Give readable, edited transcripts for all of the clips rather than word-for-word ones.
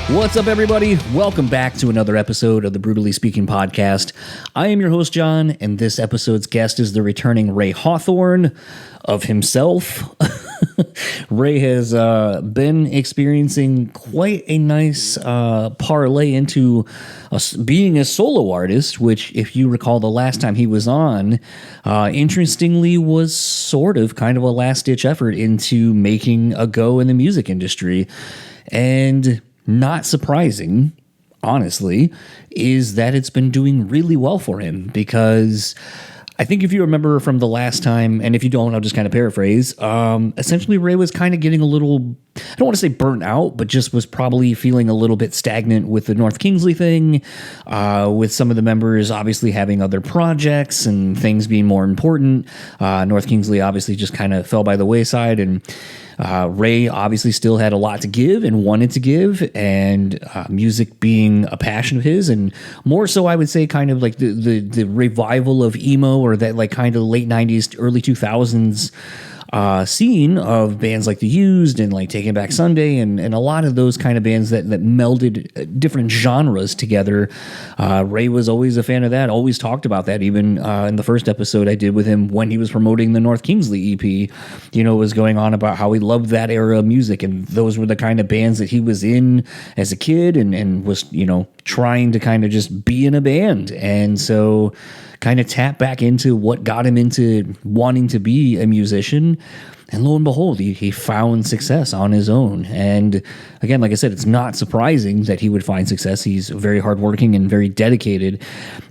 What's up, everybody? Welcome back to another episode of the BREWtally Speaking podcast. I am your host, John, and this episode's guest is the returning Ray Hawthorne of himself. Ray has been experiencing quite a nice parlay into being a solo artist, which, if you recall the last time he was on, interestingly was sort of kind of a last-ditch effort into making a go in the music industry. And not surprising, honestly, is that it's been doing really well for him, because I think if you remember from the last time, and if you don't, I'll just kind of paraphrase, essentially Ray was kind of getting a little, I don't want to say burnt out, but just was probably feeling a little bit stagnant with the North Kingsley thing, with some of the members obviously having other projects and things being more important. North Kingsley obviously just kind of fell by the wayside, and Ray obviously still had a lot to give and wanted to give, and music being a passion of his, and more so I would say kind of like the revival of emo, or that like kind of late 90s, early 2000s scene of bands like The Used and like Taking Back Sunday and a lot of those kind of bands that melded different genres together. Ray was always a fan of that, always talked about that, even in the first episode I did with him when he was promoting the North Kingsley EP, was going on about how he loved that era of music, and those were the kind of bands that he was in as a kid and was, trying to kind of just be in a band. And so kind of tap back into what got him into wanting to be a musician. And lo and behold, he found success on his own. And again, like I said, it's not surprising that he would find success. He's very hardworking and very dedicated.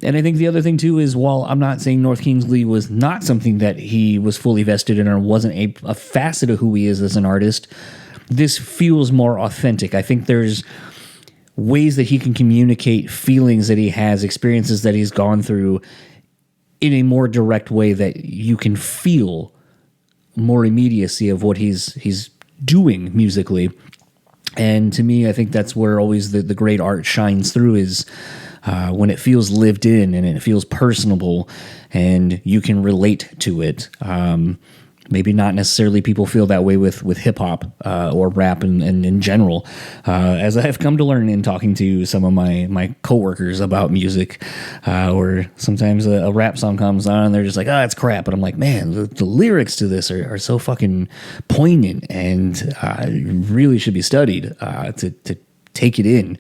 And I think the other thing too is, while I'm not saying North Kingsley was not something that he was fully vested in or wasn't a facet of who he is as an artist, this feels more authentic. I think there's ways that he can communicate feelings that he has, experiences that he's gone through, in a more direct way that you can feel more immediacy of what he's doing musically. And to me, I think that's where always the great art shines through, is when it feels lived in and it feels personable and you can relate to it. Maybe not necessarily people feel that way with hip hop or rap and in general, as I have come to learn in talking to some of my coworkers about music, where sometimes a rap song comes on and they're just like, it's crap. But I'm like, man, the lyrics to this are so fucking poignant and really should be studied to take it in.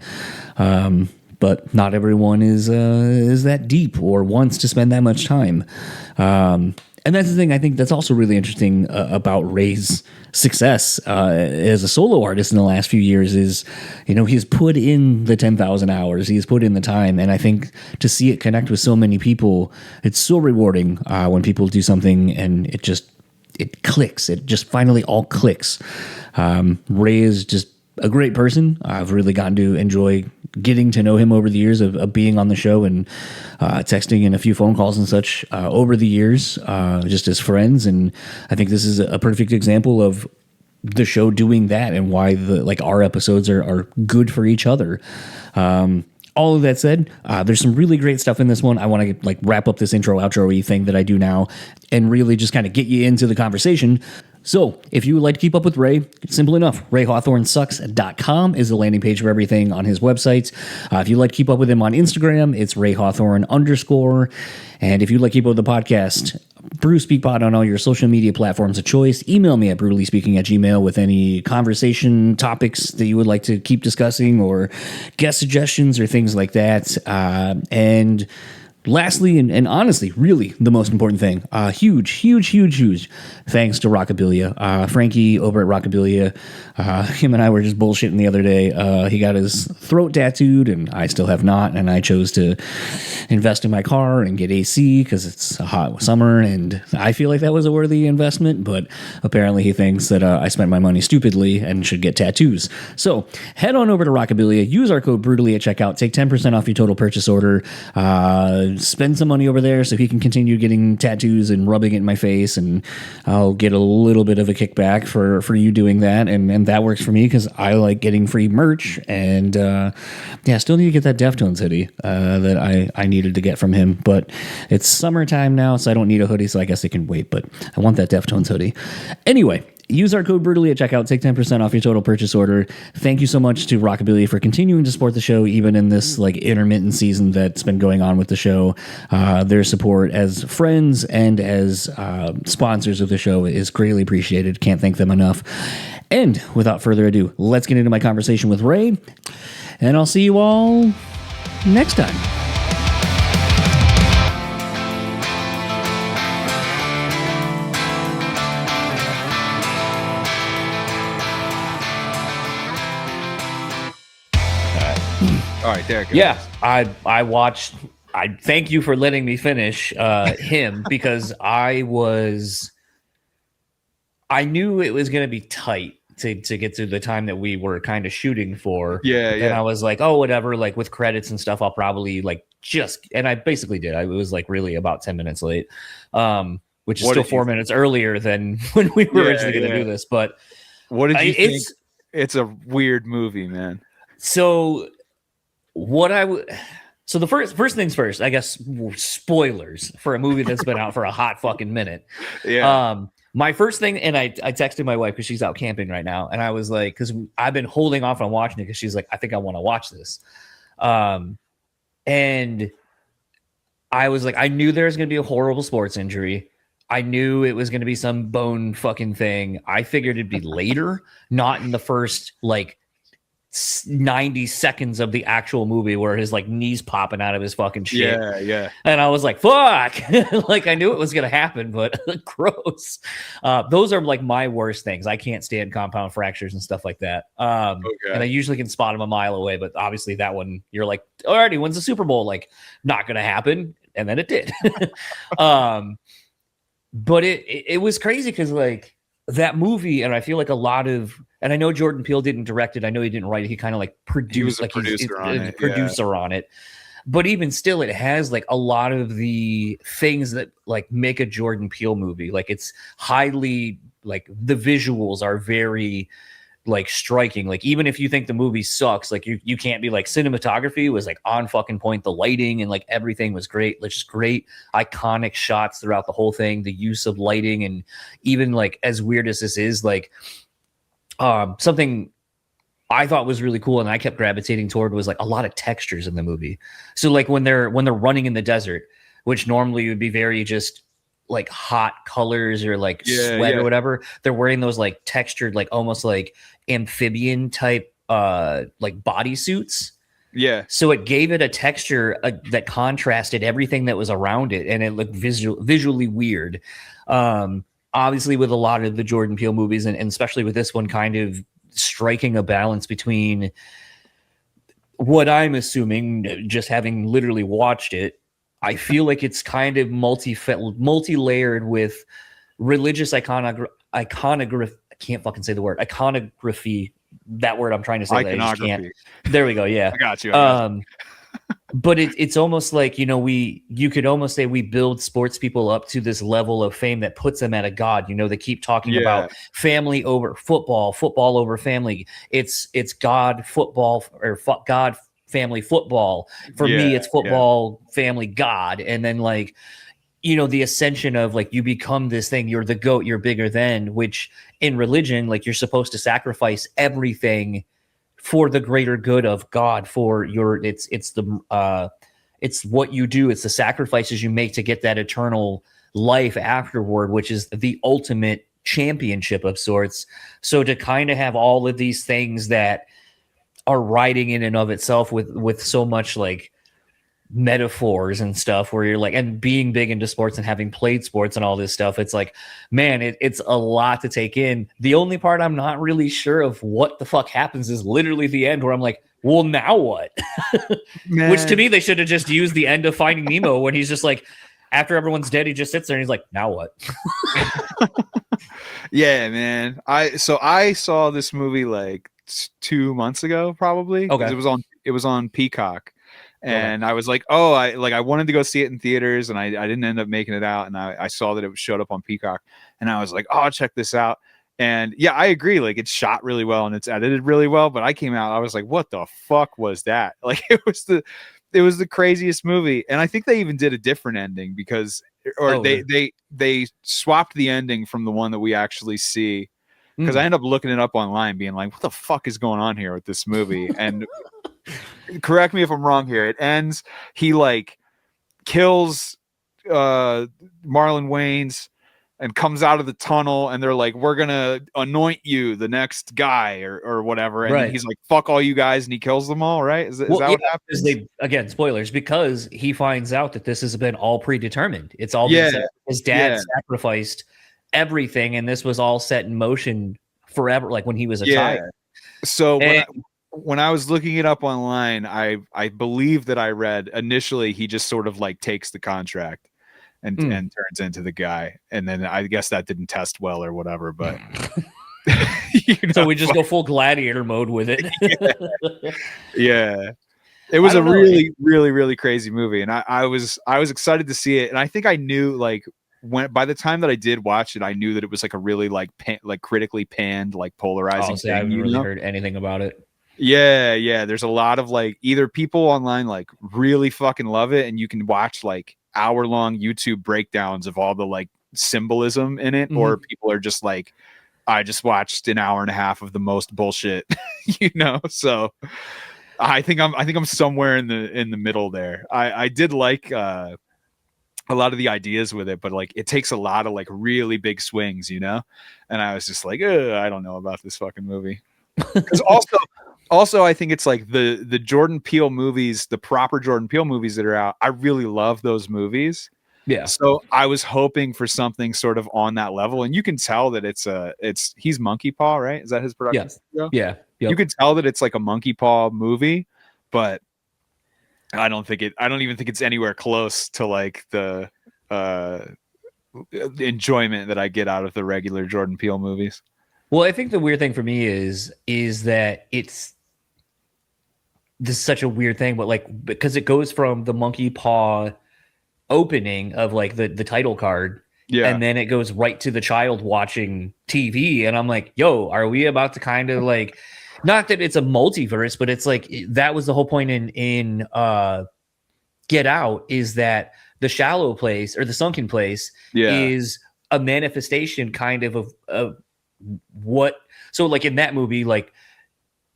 But not everyone is that deep or wants to spend that much time. And that's the thing I think that's also really interesting about Ray's success as a solo artist in the last few years is, he's put in the 10,000 hours, he's put in the time. And I think to see it connect with so many people, it's so rewarding when people do something and it clicks. It just finally all clicks. Ray is just a great person. I've really gotten to enjoy getting to know him over the years of being on the show and texting and a few phone calls and such over the years, just as friends. And I think this is a perfect example of the show doing that and why our episodes are good for each other. All of that said, there's some really great stuff in this one. I want to wrap up this intro outro-y thing that I do now and really just kind of get you into the conversation. So if you would like to keep up with Ray, it's simple enough. RayHawthorneSucks.com is the landing page for everything on his website. If you'd like to keep up with him on Instagram, it's RayHawthorne_. And if you'd like to keep up with the podcast, BrewSpeakPod on all your social media platforms of choice. Email me at BrewtallySpeaking@gmail.com with any conversation topics that you would like to keep discussing or guest suggestions or things like that. And lastly, and honestly, really the most important thing, huge thanks to Rockabilia. Frankie over at Rockabilia, him and I were just bullshitting the other day. He got his throat tattooed, and I still have not, and I chose to invest in my car and get AC because it's a hot summer, and I feel like that was a worthy investment, but apparently he thinks that I spent my money stupidly and should get tattoos. So head on over to Rockabilia, use our code BREWtally at checkout, take 10% off your total purchase order, spend some money over there so he can continue getting tattoos and rubbing it in my face, and I'll get a little bit of a kickback for you doing that, and that works for me because I like getting free merch, and still need to get that Deftones hoodie that I needed to get from him, but it's summertime now, so I don't need a hoodie, so I guess it can wait, but I want that Deftones hoodie. Anyway, Use our code BREWtally at checkout. Take 10% off your total purchase order. Thank you so much to Rockabilly for continuing to support the show, even in this like intermittent season that's been going on with the show. Their support as friends and as sponsors of the show is greatly appreciated. Can't thank them enough. And without further ado, let's get into my conversation with Ray. And I'll see you all next time. All right, there it goes. Yeah, I watched. I thank you for letting me finish him because I knew it was going to be tight to get through the time that we were kind of shooting for. Yeah. And I was like, oh, whatever. Like with credits and stuff, I'll probably and I basically did. It was like really about 10 minutes late, which is still 4 minutes earlier than when we were originally going to do this. But what did you think? It's a weird movie, man. So so the first things first, I guess, spoilers for a movie that's been out for a hot fucking minute. Yeah. My first thing, and I texted my wife because she's out camping right now, and I was like, because I've been holding off on watching it because she's like, I think I want to watch this. And I was like, I knew there was going to be a horrible sports injury. I knew it was going to be some bone fucking thing. I figured it'd be later, not in the first 90 seconds of the actual movie where his knees popping out of his fucking shit. Yeah. And I was like, fuck. I knew it was gonna happen, but gross. Those are my worst things. I can't stand compound fractures and stuff like that. Okay. And I usually can spot them a mile away, but obviously that one you're like, already when's the Super Bowl? Not gonna happen. And then it did. But it was crazy because that movie, and I feel like a lot of, and I know Jordan Peele didn't direct it. I know he didn't write it. He kind of produced, he's a producer on it. But even still, it has a lot of the things that make a Jordan Peele movie. It's highly the visuals are very striking. Even if you think the movie sucks, you can't be cinematography was on fucking point. The lighting and everything was great. Just great iconic shots throughout the whole thing. The use of lighting, and even as weird as this is, something I thought was really cool and I kept gravitating toward was a lot of textures in the movie. So when they're running in the desert, which normally would be very just hot colors or sweat or whatever, they're wearing those textured almost amphibian type body suits. Yeah. So it gave it a texture that contrasted everything that was around it, and it looked visually weird. Obviously, with a lot of the Jordan Peele movies, and especially with this one, kind of striking a balance between what I'm assuming, just having literally watched it, I feel like it's kind of multi-layered with religious iconography. I can't fucking say the word iconography. That word I'm trying to say. Iconography. There we go. Yeah, I got you. But it's almost you could almost say we build sports people up to this level of fame that puts them at a god. They keep talking about family over football, football over family. It's God football or God family football. For me, it's football family God, and then the ascension of you become this thing. You're the GOAT. You're bigger than. Which in religion, you're supposed to sacrifice everything for the greater good of God, for it's what you do. It's the sacrifices you make to get that eternal life afterward, which is the ultimate championship of sorts. So to kind of have all of these things that are riding in and of itself with so much metaphors and stuff where you're and being big into sports and having played sports and all this stuff, it's man, it's a lot to take in. The only part I'm not really sure of what the fuck happens is literally the end where I'm well, now what? Which to me, they should have just used the end of Finding Nemo when he's just after everyone's dead, he just sits there and he's now what? Yeah, man. I saw this movie 2 months ago, probably. Okay. It was on Peacock. And I was I wanted to go see it in theaters, and I didn't end up making it out. And I saw that it showed up on Peacock, and I was like, oh, check this out. And yeah, I agree. It's shot really well and it's edited really well. But I came out, I was like, what the fuck was that? It was the craziest movie. And I think they even did a different ending because, they swapped the ending from the one that we actually see. because I end up looking it up online, being like, what the fuck is going on here with this movie? And correct me if I'm wrong here. It ends, he like kills Marlon Wayans and comes out of the tunnel, and they're like, we're gonna anoint you the next guy or whatever, and then he's like, fuck all you guys, and he kills them all, right? Is that what happens? Again, spoilers, because he finds out that this has been all predetermined. It's all been his dad sacrificed everything, and this was all set in motion forever, like when he was a child. So when I was looking it up online, I believe that I read initially he just sort of like takes the contract and turns into the guy, and then I guess that didn't test well or whatever, but so we just go full gladiator mode with it. Yeah. It was a really crazy movie, and I was excited to see it, and I think I knew, like, by the time that I did watch it, I knew that it was like a really like critically panned, like polarizing thing. I haven't really heard anything about it. Yeah. There's a lot of like either people online like really fucking love it, and you can watch like hour-long YouTube breakdowns of all the like symbolism in it, or people are just like, I just watched an hour and a half of the most bullshit, So I think I'm somewhere in the middle there. I did like a lot of the ideas with it, but like it takes a lot of like really big swings, and I was just like, I don't know about this fucking movie. Because also I think it's like the Jordan Peele movies, the proper Jordan Peele movies that are out, I really love those movies. Yeah. So I was hoping for something sort of on that level, and you can tell that he's Monkey Paw, right? Is that his production? Yeah. You could tell that it's like a Monkey Paw movie, but I don't even think it's anywhere close to like the enjoyment that I get out of the regular Jordan Peele movies. Well, I think the weird thing for me is that this is such a weird thing, but like, because it goes from the Monkey Paw opening of like the title card, and then it goes right to the child watching TV, and I'm like, yo, are we about to kind of like, not that it's a multiverse, but it's like that was the whole point in Get Out, is that the shallow place or the sunken place is a manifestation kind of what. So like in that movie, like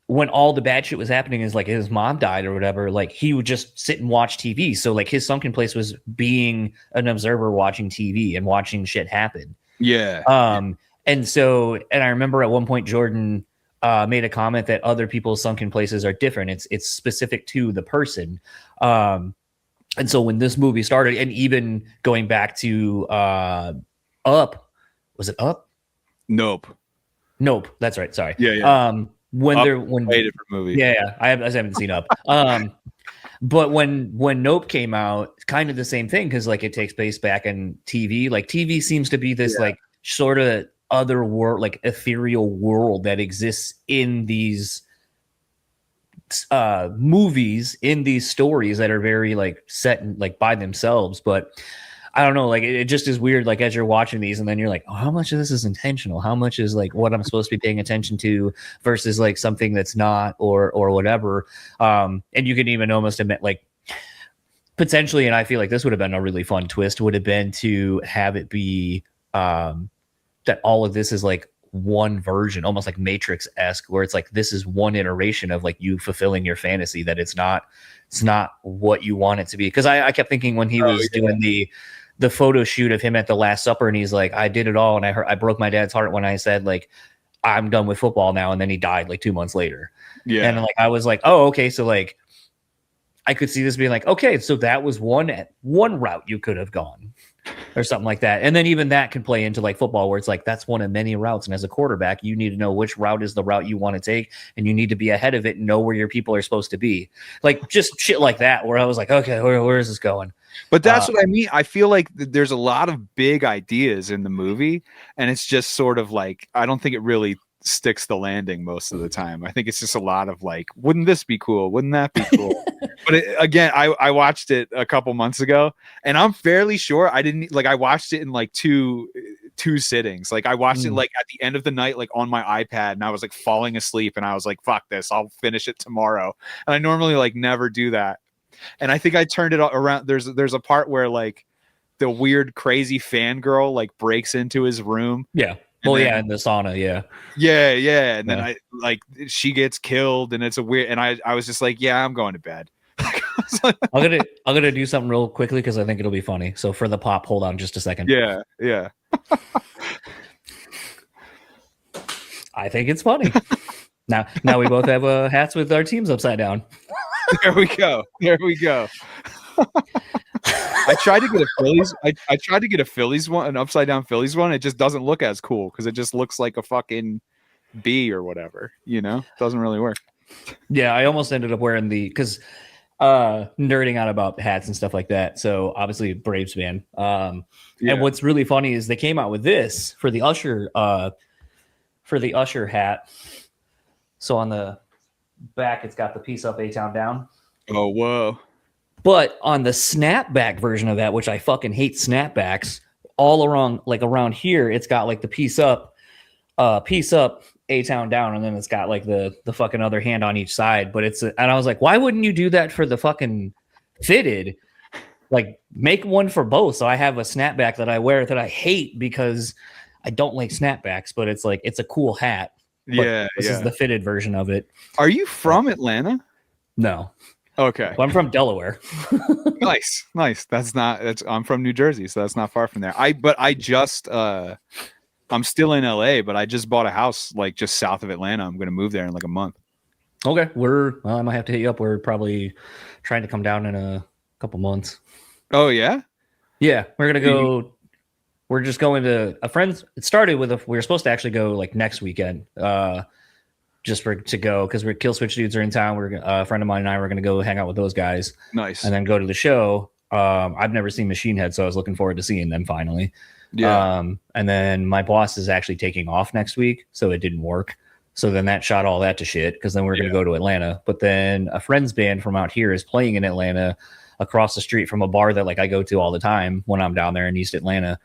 when all the bad shit was happening, is like his mom died or whatever, like he would just sit and watch TV. So like his sunken place was being an observer watching TV and watching shit happen. And so, and I remember at one point Jordan made a comment that other people's sunken places are different. It's specific to the person. And so when this movie started, and even going back to Up, was it Up? Nope. That's right. Sorry. When Up, they're way different movie. I haven't seen Up. But when Nope came out, kind of the same thing, because like it takes place back in TV. Like TV seems to be this like sort of other world, like ethereal world that exists in these movies, in these stories that are very like set and like by themselves. But I don't know, like it just is weird, like as you're watching these and then you're like, oh, how much of this is intentional, how much is like what I'm supposed to be paying attention to versus like something that's not, or whatever. And you can even almost admit, like, potentially, and I feel like this would have been a really fun twist, would have been to have it be that all of this is like one version, almost like Matrix-esque, where it's like this is one iteration of like you fulfilling your fantasy, that it's not what you want it to be. Because I kept thinking when he was doing the photo shoot of him at the Last Supper, and he's like, I did it all, and I broke my dad's heart when I said like I'm done with football now, and then he died like 2 months later. And like I was like, oh, okay, so like I could see this being like, okay, so that was one route you could have gone, or something like that. And then even that can play into like football, where it's like that's one of many routes, and as a quarterback you need to know which route is the route you want to take, and you need to be ahead of it and know where your people are supposed to be, like just shit like that, where I was like, okay, where is this going? But that's what I mean. I feel like there's a lot of big ideas in the movie, and it's just sort of like, I don't think it really sticks the landing most of the time. I think it's just a lot of like, wouldn't this be cool? Wouldn't that be cool? But again, I watched it a couple months ago, and I'm fairly sure I watched it in like two sittings. Like I watched it like at the end of the night, like on my iPad, and I was like falling asleep, and I was like, fuck this, I'll finish it tomorrow. And I normally like never do that. And I think I turned it around. There's a part where like the weird crazy fangirl like breaks into his room. Yeah. And Well, then, yeah, in the sauna, yeah. yeah. And then Yeah. I like she gets killed and it's a weird, and I was just like, yeah, I'm going to bed. I'm gonna do something real quickly because I think it'll be funny. So for the pop, hold on just a second. Yeah. I think it's funny. Now we both have hats with our teams upside down. There we go. I tried to get a Phillies. I tried to get a Phillies one, an upside down Phillies one. It just doesn't look as cool because it just looks like a fucking bee or whatever. Doesn't really work. Yeah, I almost ended up wearing because nerding out about hats and stuff like that. So obviously Braves fan. And what's really funny is they came out with this for the Usher hat. So on the back, it's got the piece up, A-Town down. Oh, whoa. But on the snapback version of that, which I fucking hate snapbacks, all around here, it's got like the piece up, A-Town down, and then it's got like the fucking other hand on each side. But and I was like, why wouldn't you do that for the fucking fitted? Like, make one for both. So I have a snapback that I wear that I hate because I don't like snapbacks, but it's like, it's a cool hat. This is the fitted version of it. Are you from Atlanta? No. Okay. Well, I'm from Delaware. Nice. I'm from New Jersey, so that's not far from there. I'm still in LA, but I just bought a house like just south of Atlanta. I'm going to move there in like a month. Okay. I might have to hit you up. We're probably trying to come down in a couple months. Oh, yeah? Yeah. We're going to go. We're just going to a friend's. It started with we were supposed to actually go like next weekend, just to go because we're Kill Switch dudes are in town. We're a friend of mine and I were going to go hang out with those guys. Nice. And then go to the show. I've never seen Machine Head, so I was looking forward to seeing them finally. Yeah. And then my boss is actually taking off next week, so it didn't work. So then that shot all that to shit because then we're going to go to Atlanta. But then a friend's band from out here is playing in Atlanta across the street from a bar that like I go to all the time when I'm down there in East Atlanta.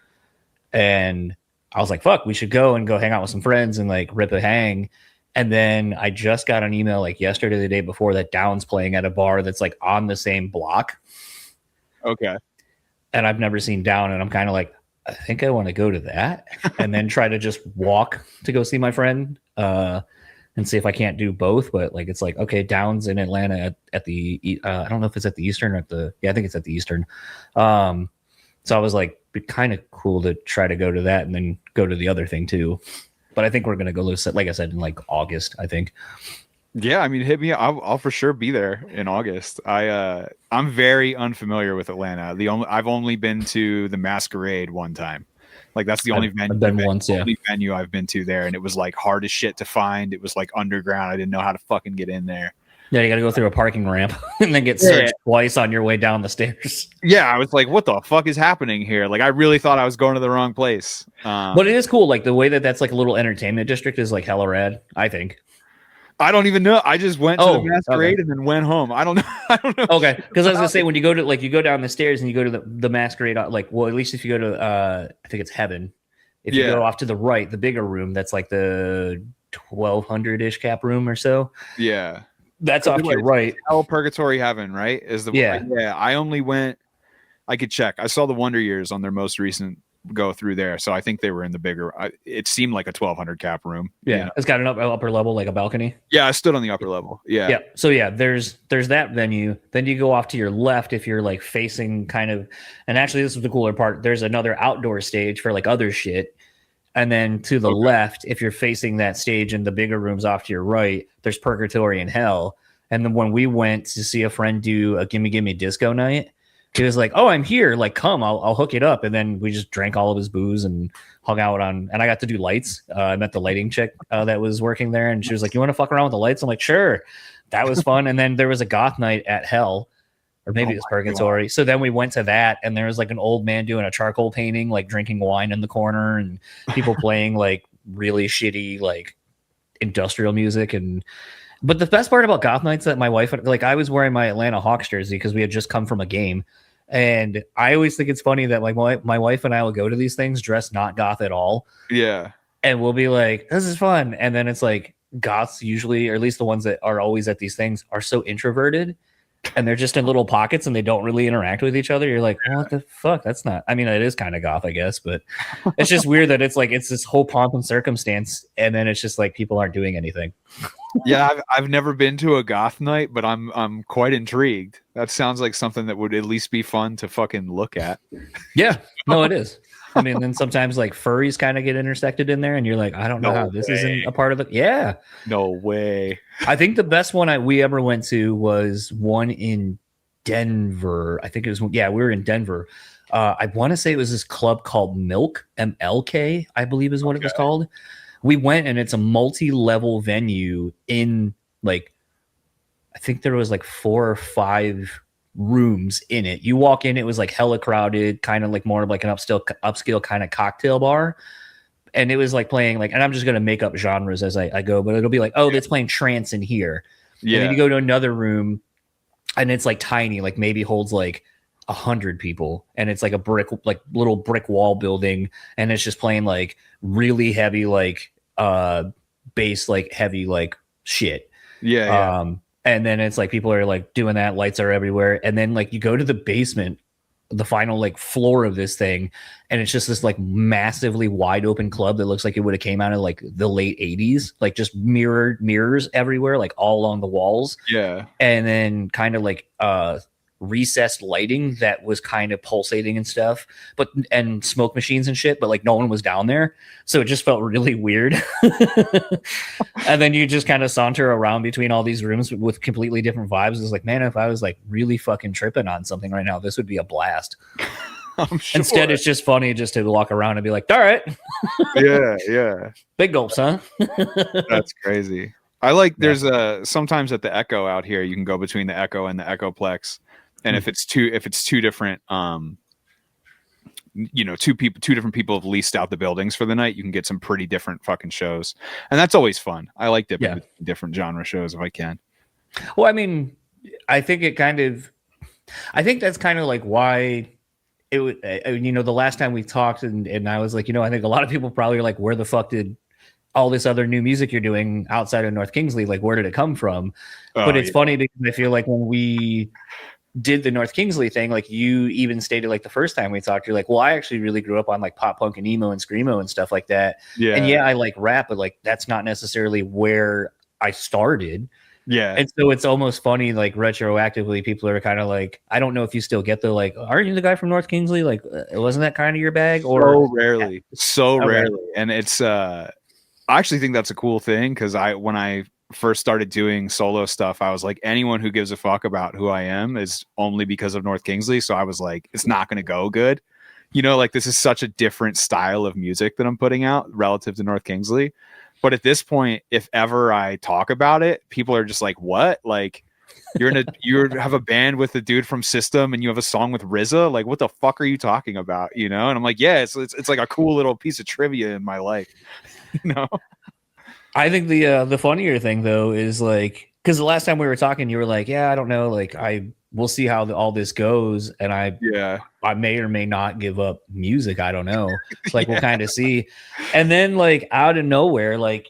And I was like, fuck, we should go hang out with some friends and like rip a hang. And then I just got an email like yesterday, the day before, that Down's playing at a bar that's like on the same block. Okay. And I've never seen Down. And I'm kind of like, I think I want to go to that and then try to just walk to go see my friend and see if I can't do both. But like, it's like, okay, Down's in Atlanta at the, I don't know if it's at the Eastern or I think it's at the Eastern. So I was like, kind of cool to try to go to that and then go to the other thing too. But I think we're going to go, like I said, in like August, I think. Yeah, I mean, hit me. I'll for sure be there in August. I'm very unfamiliar with Atlanta. I've only been to the Masquerade one time. Like that's the only venue I've been to there, and it was like hard as shit to find. It was like underground. I didn't know how to fucking get in there. Yeah, you got to go through a parking ramp and then get searched twice on your way down the stairs. Yeah, I was like, what the fuck is happening here? Like, I really thought I was going to the wrong place. But it is cool. Like, the way that's like a little entertainment district is like hella rad, I think. I don't even know. I just went to the Masquerade and then went home. I don't know. Okay. Because I was going to say, when you go to, like, you go down the stairs and you go to the Masquerade, like, well, at least if you go to, I think it's Heaven. If you go off to the right, the bigger room, that's like the 1,200-ish cap room or so. Yeah. That's off to your right. Hell, Purgatory, Heaven, right? I only went. I could check. I saw the Wonder Years on their most recent go through there, so I think they were in the bigger. It seemed like a 1,200 cap room. Yeah, it's got an upper level, like a balcony. Yeah, I stood on the upper level. Yeah. So there's that venue. Then you go off to your left if you're like facing kind of. And actually, this is the cooler part. There's another outdoor stage for like other shit. And then to the left, if you're facing that stage in the bigger rooms off to your right, there's Purgatory and Hell. And then when we went to see a friend do a Gimme Gimme Disco night, he was like, "Oh, I'm here. Like, come, I'll hook it up." And then we just drank all of his booze and hung out and I got to do lights. I met the lighting chick that was working there, and she was like, "You want to fuck around with the lights?" I'm like, "Sure." That was fun. And then there was a goth night at Hell. Or maybe it's Purgatory. God. So then we went to that, and there was like an old man doing a charcoal painting, like drinking wine in the corner, and people playing like really shitty like industrial music. But the best part about goth nights that my wife, like, I was wearing my Atlanta Hawks jersey because we had just come from a game, and I always think it's funny that like my wife and I will go to these things dressed not goth at all. Yeah, and we'll be like, "This is fun," and then it's like goths usually, or at least the ones that are always at these things, are so introverted and they're just in little pockets and they don't really interact with each other. You're like, what the fuck? That's not. I mean, it is kind of goth, I guess, but it's just weird that it's like it's this whole pomp and circumstance, and then it's just like people aren't doing anything. Yeah, I've never been to a goth night, but I'm quite intrigued. That sounds like something that would at least be fun to fucking look at. Yeah, no, it is. I mean, then sometimes like furries kind of get intersected in there, and you're like, I don't know how this isn't a part of the. Yeah, no way. I think the best one we ever went to was one in Denver. I think it was we were in Denver. I want to say it was this club called Milk, MLK, I believe is what it was called. We went, and it's a multi-level venue in like, I think there was like 4 or 5 rooms in it. You walk in, it was like hella crowded, kind of like more of like an upscale kind of cocktail bar. And it was like playing like, and I'm just going to make up genres as I go, but it'll be like, oh, it's playing trance in here. Yeah. And then you go to another room and it's like tiny, like maybe holds like 100 people. And it's like a little brick wall building. And it's just playing like really heavy, like bass, like heavy, like shit. Yeah. And then it's like people are like doing that, lights are everywhere. And then like you go to the basement, the final like floor of this thing, and it's just this like massively wide open club that looks like it would have came out of like the late 80s, like just mirrors everywhere, like all along the walls. Yeah. And then kind of like recessed lighting that was kind of pulsating and stuff, and smoke machines and shit, but like no one was down there, so it just felt really weird. And then you just kind of saunter around between all these rooms with completely different vibes. It's like, man, if I was like really fucking tripping on something right now, this would be a blast. I'm sure. Instead, it's just funny just to walk around and be like, all right. Yeah. Big gulps, huh? That's crazy. I like there's sometimes at the Echo out here you can go between the Echo and the Echoplex. And if it's two different, two different people have leased out the buildings for the night, you can get some pretty different fucking shows, and that's always fun. I like different genre shows if I can. Well, I mean, I think that's kind of like why it would. The last time we talked, and I was like, I think a lot of people probably are like, where the fuck did all this other new music you're doing outside of North Kingsley? Like, where did it come from? But it's funny because I feel like when we did the North Kingsley thing, like you even stated like the first time we talked, you're like, well, I actually really grew up on like pop punk and emo and screamo and stuff like that. Yeah. And I like rap, but like that's not necessarily where I started. Yeah. And so it's almost funny, like retroactively, people are kind of like, I don't know if you still get the like, aren't you the guy from North Kingsley? Like, wasn't that kind of your bag? Or so rarely. And it's I actually think that's a cool thing, because when I first started doing solo stuff, I was like, anyone who gives a fuck about who I am is only because of North Kingsley. So I was like, it's not going to go good. Like this is such a different style of music that I'm putting out relative to North Kingsley. But at this point, if ever I talk about it, people are just like, what? Like you have a band with a dude from System and you have a song with RZA. Like, what the fuck are you talking about? And I'm like, yeah, it's like a cool little piece of trivia in my life. I think the funnier thing though is like, because the last time we were talking, you were like, yeah, I don't know, like we'll see how all this goes, and I may or may not give up music. I don't know, like we'll kind of see. And then like out of nowhere, like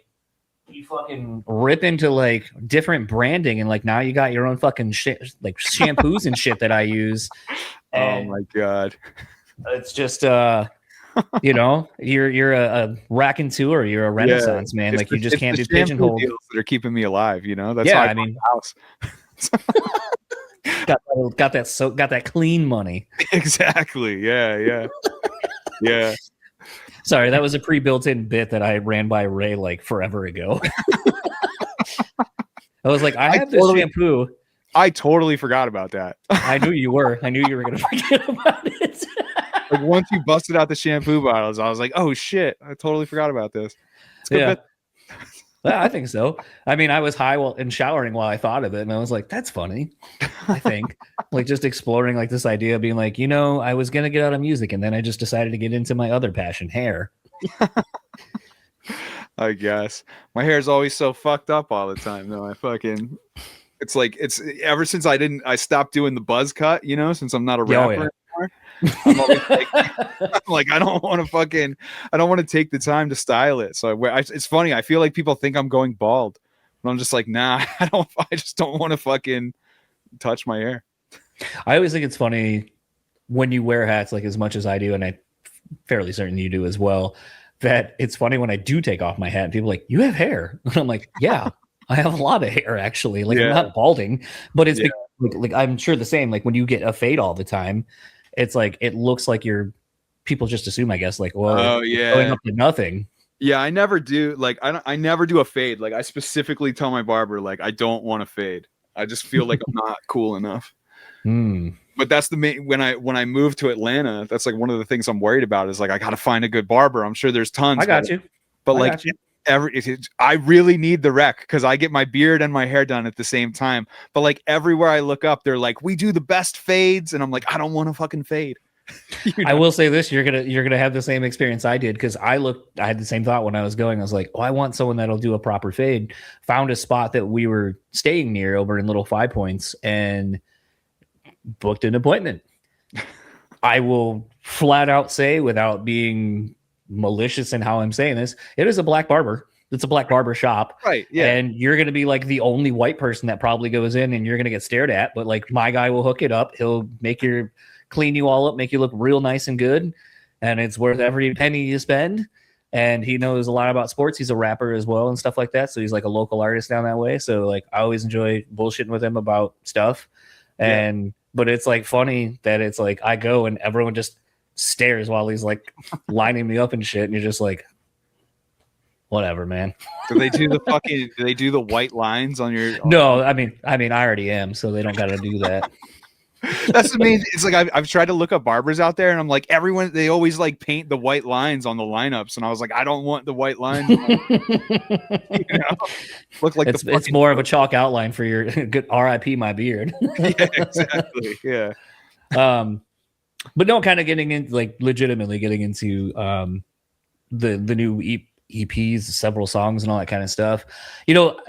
you fucking rip into like different branding, and like now you got your own fucking shit, like shampoos and shit that I use. Oh my god, it's just you're a raconteur, you're a Renaissance man. Like you just can't do pigeonhole deals that are keeping me alive. That's I mean, house. got that clean money. Exactly. Yeah. Sorry, that was a pre-built-in bit that I ran by Ray like forever ago. I was like, I have this shampoo. I totally forgot about that. I knew you were going to forget about it. Like once you busted out the shampoo bottles, I was like, oh shit, I totally forgot about this. It's good. Yeah. Yeah, I think so. I mean, I was high and showering while I thought of it, and I was like, that's funny. I think like just exploring like this idea of being like, I was going to get out of music, and then I just decided to get into my other passion, hair. I guess my hair is always so fucked up all the time though. It's like ever since I stopped doing the buzz cut, since I'm not a rapper anymore. I'm always like, I don't want to take the time to style it. So it's funny. I feel like people think I'm going bald, but I'm just like, nah, I just don't want to fucking touch my hair. I always think it's funny when you wear hats, like as much as I do, and I'm fairly certain you do as well, that it's funny when I do take off my hat and people are like, you have hair. And I'm like, yeah, I have a lot of hair actually. Like I'm not balding, but it's because, like I'm sure the same. Like when you get a fade all the time, it's like it looks like you're people just assume, I guess, like, well, it's going up to nothing. Yeah, I never do. Like, I never do a fade. Like, I specifically tell my barber, like, I don't want to fade. I just feel like I'm not cool enough. But that's the main, when I moved to Atlanta, that's like one of the things I'm worried about is like, I got to find a good barber. I'm sure there's tons. I got you. But like, I really need the rec because I get my beard and my hair done at the same time. But like everywhere I look up, they're like, we do the best fades. And I'm like, I don't want to fucking fade. You know? I will say this: you're gonna have the same experience I did because I had the same thought when I was going. I was like, "Oh, I want someone that'll do a proper fade." Found a spot that we were staying near over in Little Five Points and booked an appointment. I will flat out say, without being malicious in how I'm saying this, it is a black barber. It's a black barber shop, right? Yeah, and you're gonna be like the only white person that probably goes in, and you're gonna get stared at. But like my guy will hook it up. He'll clean you all up, make you look real nice and good, and it's worth every penny you spend. And he knows a lot about sports. He's a rapper as well and stuff like that, so he's like a local artist down that way. So like I always enjoy bullshitting with him about stuff. And but it's like funny that it's like I go and everyone just stares while he's like lining me up and shit, and you're just like, whatever, man. Do they do the white lines on your? No, I mean I already am, so they don't got to do that. That's amazing. It's like I've tried to look up barbers out there, and I'm like, everyone, they always like paint the white lines on the lineups, and I was like, I don't want the white lines. Look like it's more of a chalk outline for your good RIP my beard. Yeah, exactly. Yeah. But no, kind of getting into like legitimately getting into the new EPs, several songs, and all that kind of stuff. You know,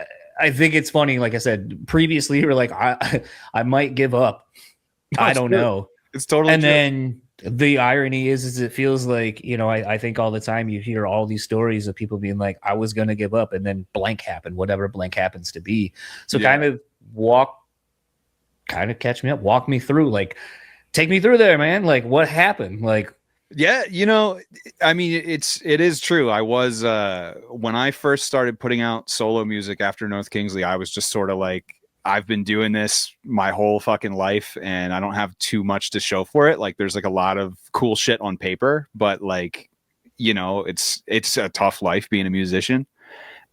I think it's funny. Like I said previously, you were like, I might give up. No, I don't know. It's totally and true. Then the irony is it feels like, you know, I think all the time you hear all these stories of people being like, I was going to give up and then blank happened, whatever blank happens to be. So kind of catch me up, walk me through, like, take me through there, man. Like what happened? Like, yeah, you know, I mean, it is true. I was, when I first started putting out solo music after North Kingsley, I was just sort of like, I've been doing this my whole fucking life and I don't have too much to show for it. Like there's like a lot of cool shit on paper, but like, you know, it's a tough life being a musician.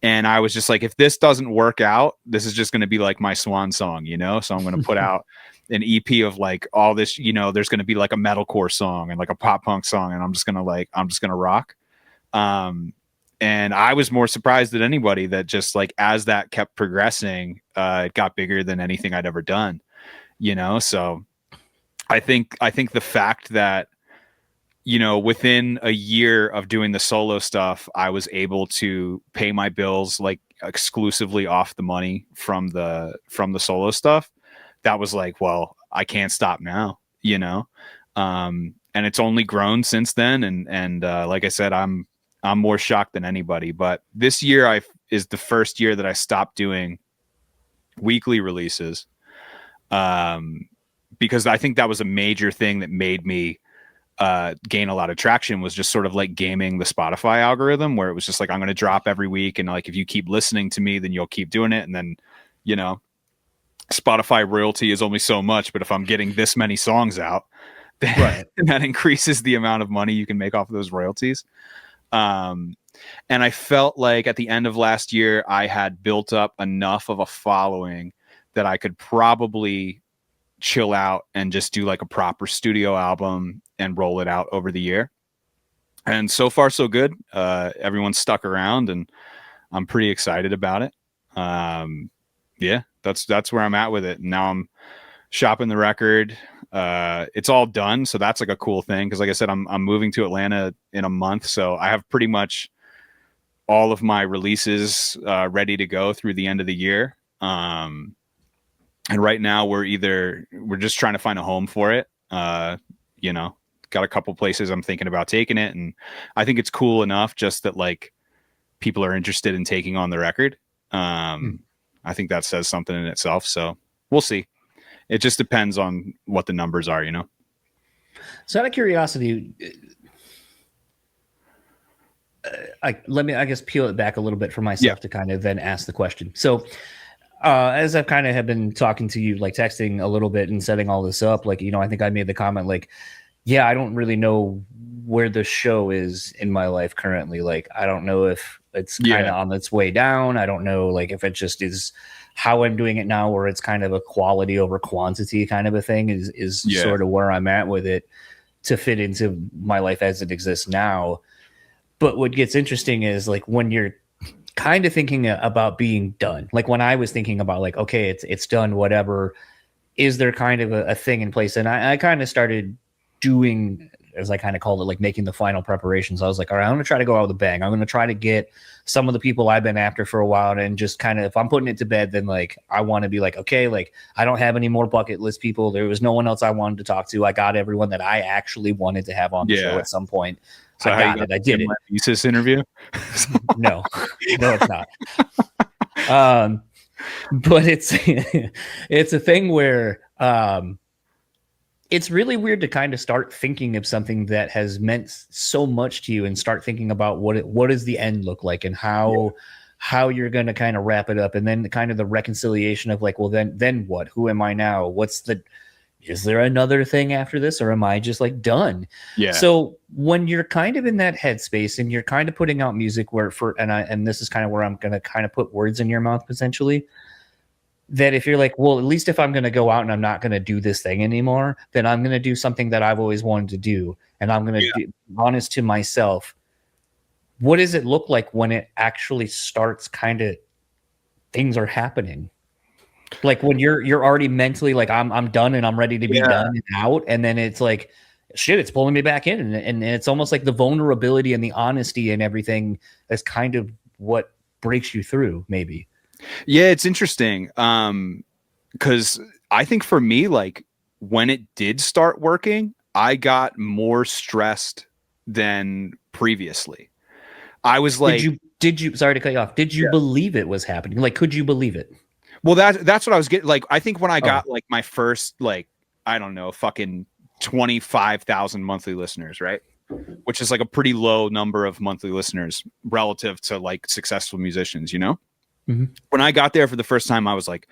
And I was just like, if this doesn't work out, this is just going to be like my swan song, you know? So I'm going to put out an EP of like all this, you know, there's going to be like a metalcore song and like a pop punk song. And I'm just going to rock. And I was more surprised than anybody that just like, as that kept progressing, it got bigger than anything I'd ever done, you know? So I think the fact that, you know, within a year of doing the solo stuff, I was able to pay my bills like exclusively off the money from the solo stuff. That was like, well, I can't stop now, you know? And it's only grown since then. And like I said, I'm more shocked than anybody, but this year is the first year that I stopped doing weekly releases. Because I think that was a major thing that made me gain a lot of traction, was just sort of like gaming the Spotify algorithm, where it was just like, I'm going to drop every week. And like, if you keep listening to me, then you'll keep doing it. And then, you know, Spotify royalty is only so much, but if I'm getting this many songs out, then that increases the amount of money you can make off of those royalties. And I felt like at the end of last year, I had built up enough of a following that I could probably chill out and just do like a proper studio album and roll it out over the year. And so far, so good. Everyone's stuck around and I'm pretty excited about it. Yeah, that's where I'm at with it. Now I'm shopping the record. It's all done. So that's like a cool thing. Cause like I said, I'm moving to Atlanta in a month. So I have pretty much all of my releases ready to go through the end of the year. And right now we're just trying to find a home for it. You know, got a couple places I'm thinking about taking it. And I think it's cool enough just that like people are interested in taking on the record. I think that says something in itself. So we'll see. It just depends on what the numbers are, you know? So out of curiosity, let me, I guess, peel it back a little bit for myself to kind of then ask the question. So as I've kind of have been talking to you, like texting a little bit and setting all this up, like, you know, I think I made the comment, like, yeah, I don't really know where the show is in my life currently. Like, I don't know if it's kind of on its way down. I don't know, like, if it just is how I'm doing it now, where it's kind of a quality over quantity kind of a thing is sort of where I'm at with it to fit into my life as it exists now. But what gets interesting is, like, when you're kind of thinking about being done, like when I was thinking about, like, okay, it's done, whatever, is there kind of a thing in place? And I kind of started doing, as I kind of called it, like making the final preparations. I was like, all right, I'm going to try to go out with a bang. I'm going to try to get some of the people I've been after for a while, and just kind of, if I'm putting it to bed, then like I want to be like, okay, like I don't have any more bucket list people. There was no one else I wanted to talk to. I got everyone that I actually wanted to have on the show at some point. So I got it. I did it. Thesis interview? No, it's not. But it's a thing where it's really weird to kind of start thinking of something that has meant so much to you and start thinking about what does the end look like, and how you're going to kind of wrap it up, and then kind of the reconciliation of like, well, then what? Who am I now? Is there another thing after this, or am I just like done? Yeah. So when you're kind of in that headspace and you're kind of putting out music and this is kind of where I'm going to kind of put words in your mouth potentially, that if you're like, well, at least if I'm going to go out and I'm not going to do this thing anymore, then I'm going to do something that I've always wanted to do. And I'm going to be honest to myself. What does it look like when it actually starts kind of things are happening? Like when you're already mentally like, I'm done and I'm ready to be done and out. And then it's like, shit, it's pulling me back in. And it's almost like the vulnerability and the honesty and everything is kind of what breaks you through, maybe. Yeah, it's interesting. Because I think for me, like when it did start working, I got more stressed than previously. I was like, did you, sorry to cut you off. Did you believe it was happening? Like, could you believe it? Well, that's what I was getting. Like, I think when I got like my first, like, I don't know, fucking 25,000 monthly listeners, right? Which is like a pretty low number of monthly listeners relative to like successful musicians, you know? Mm-hmm. When I got there for the first time, I was like,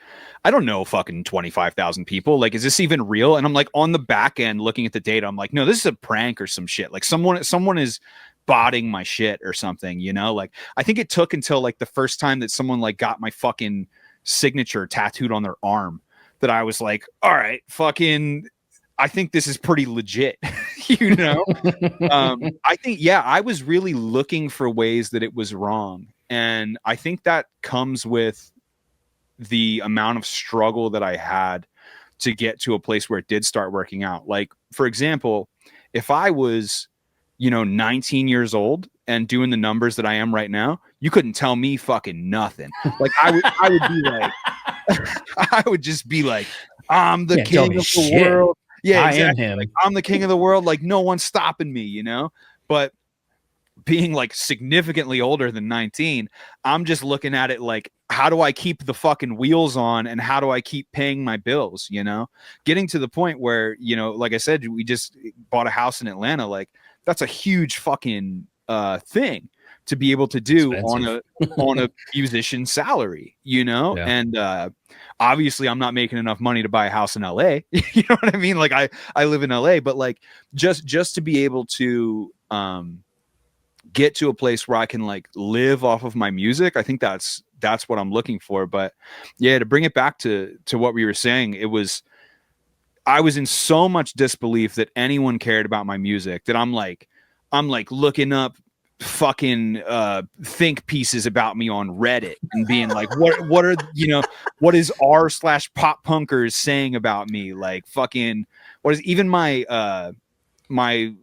I don't know, fucking 25,000 people. Like, is this even real? And I'm like on the back end looking at the data. I'm like, no, this is a prank or some shit. Like someone is botting my shit or something, you know? Like, I think it took until like the first time that someone like got my fucking signature tattooed on their arm that I was like, all right, fucking, I think this is pretty legit, you know? I think, I was really looking for ways that it was wrong. And I think that comes with the amount of struggle that I had to get to a place where it did start working out. Like, for example, if I was, 19 years old and doing the numbers that I am right now, you couldn't tell me fucking nothing. Like I would be like, I would just be like, I'm the king of the world. Yeah, exactly. I am him. Like, I'm the king of the world. Like no one's stopping me, you know? But being like significantly older than 19, I'm just looking at it like, how do I keep the fucking wheels on and how do I keep paying my bills? Getting to the point where, like I said, we just bought a house in Atlanta. Like that's a huge fucking thing to be able to do on a musician salary, and obviously I'm not making enough money to buy a house in LA. You know what I mean? Like I live in LA, but like just to be able to get to a place where I can like live off of my music, I think that's what I'm looking for. But yeah, to bring it back to what we were saying, I was in so much disbelief that anyone cared about my music that I'm like looking up fucking think pieces about me on Reddit and being like, what are what is r/pop punkers saying about me? Like fucking what is even my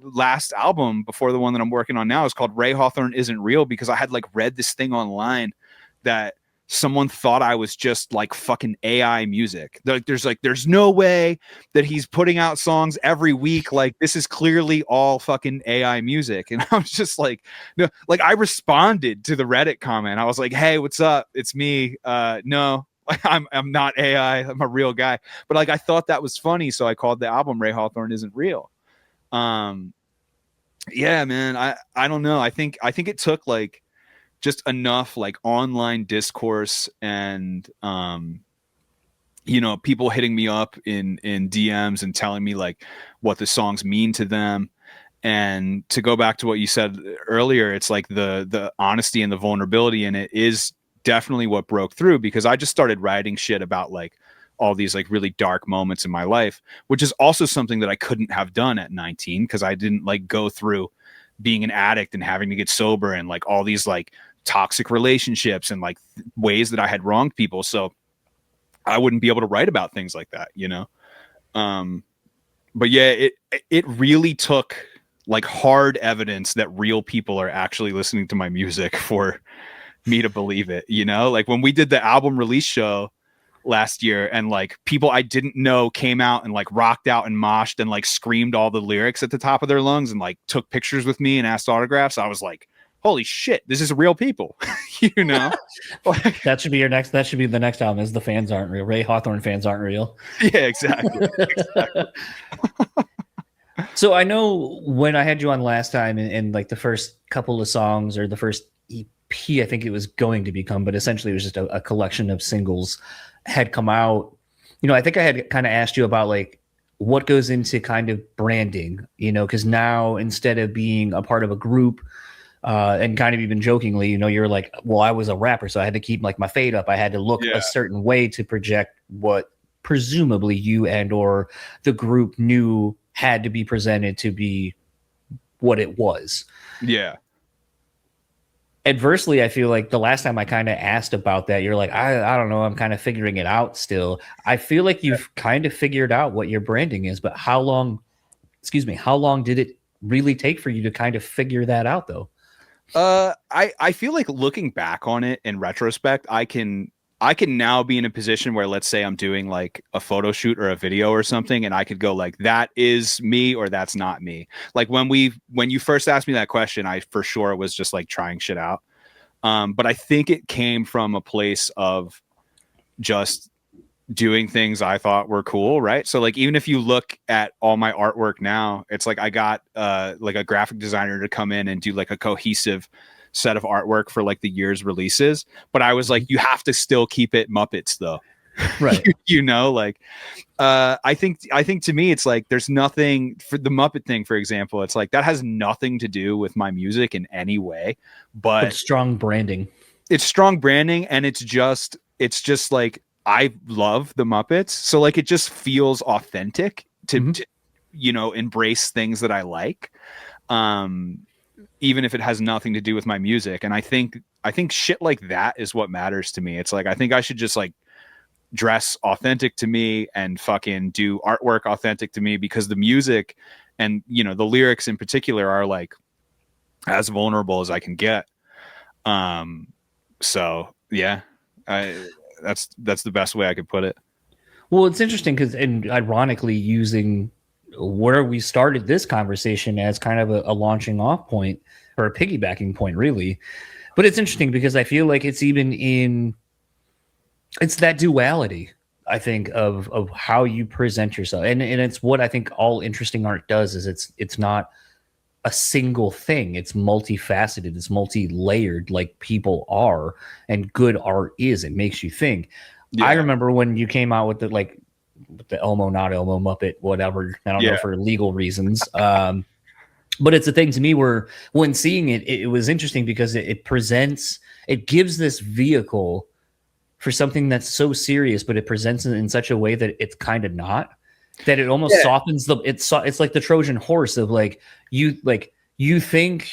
last album before the one that I'm working on now is called Ray Hawthorne Isn't Real, because I had like read this thing online that someone thought I was just like fucking AI music. There's no way that he's putting out songs every week. Like this is clearly all fucking AI music. And I was just like, no, like I responded to the Reddit comment. I was like, hey, what's up? It's me. No, Like I'm not AI. I'm a real guy. But like I thought that was funny, so I called the album Ray Hawthorne Isn't Real. Yeah, man. I don't know. I think it took like just enough like online discourse and people hitting me up in DMs and telling me like what the songs mean to them. And to go back to what you said earlier, it's like the honesty and the vulnerability in it is definitely what broke through, because I just started writing shit about like all these like really dark moments in my life, which is also something that I couldn't have done at 19 because I didn't like go through being an addict and having to get sober and like all these like toxic relationships and like ways that I had wronged people. So I wouldn't be able to write about things like that, but yeah, it really took like hard evidence that real people are actually listening to my music for me to believe it, like when we did the album release show last year and like people I didn't know came out and like rocked out and moshed and like screamed all the lyrics at the top of their lungs and like took pictures with me and asked autographs. I was like, holy shit, this is real people. That should be the next album, is The Fans Aren't Real. Ray Hawthorne Fans Aren't Real. Yeah, exactly. So I know when I had you on last time and like the first couple of songs, or the first EP, I think it was going to become, but essentially it was just a collection of singles, had come out. I think I had kind of asked you about like what goes into kind of branding, because now instead of being a part of a group, and kind of even jokingly, you're like, well, I was a rapper, so I had to keep like my fade up. I had to look a certain way to project what presumably you and or the group knew had to be presented to be what it was. Yeah. Adversely, I feel like the last time I kind of asked about that, you're like, I don't know, I'm kind of figuring it out still. I feel like you've kind of figured out what your branding is, but how long did it really take for you to kind of figure that out though? I feel like looking back on it in retrospect, I can now be in a position where, let's say I'm doing like a photo shoot or a video or something, and I could go like, that is me or that's not me. Like when you first asked me that question, I for sure was just like trying shit out. But I think it came from a place of just doing things I thought were cool, right? So like even if you look at all my artwork now, it's like I got like a graphic designer to come in and do like a cohesive set of artwork for like the year's releases, but I was like, you have to still keep it Muppets though. Right. Like I think to me it's like there's nothing for the Muppet thing, for example, it's like that has nothing to do with my music in any way, but strong branding. It's strong branding, and it's just like I love the Muppets, so like it just feels authentic to embrace things that I like, even if it has nothing to do with my music. And I think shit like that is what matters to me. It's like I think I should just like dress authentic to me and fucking do artwork authentic to me, because the music and the lyrics in particular are like as vulnerable as I can get. So yeah, that's the best way I could put it. Well, it's interesting because, and ironically, using where we started this conversation as kind of a launching off point, or a piggybacking point, really. But it's interesting because I feel like it's that duality, I think, of how you present yourself. And it's what I think all interesting art does, is it's not a single thing. It's multifaceted. It's multi-layered, like people are, and good art is. It makes you think. Yeah. I remember when you came out with the Elmo, not Elmo, Muppet, whatever. I don't know, for legal reasons. But it's a thing to me where when seeing it, it was interesting because it gives this vehicle for something that's so serious, but it presents it in such a way that it's kind of not. That it almost softens it's like the Trojan horse of like you think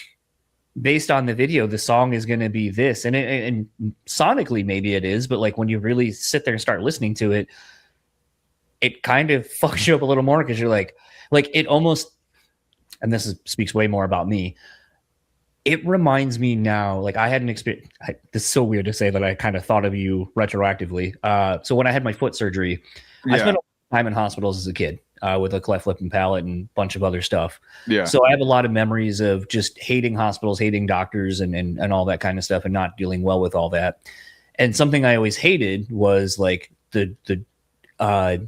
based on the video the song is going to be this, and sonically maybe it is, but like when you really sit there and start listening to it, it kind of fucks you up a little more, because you're like it almost, and speaks way more about me. It reminds me now, like I had an experience. This is so weird to say that I kind of thought of you retroactively. So when I had my foot surgery, I spent a lot of time in hospitals as a kid with a cleft lip and palate and a bunch of other stuff. Yeah. So I have a lot of memories of just hating hospitals, hating doctors, and all that kind of stuff, and not dealing well with all that. And something I always hated was like uh,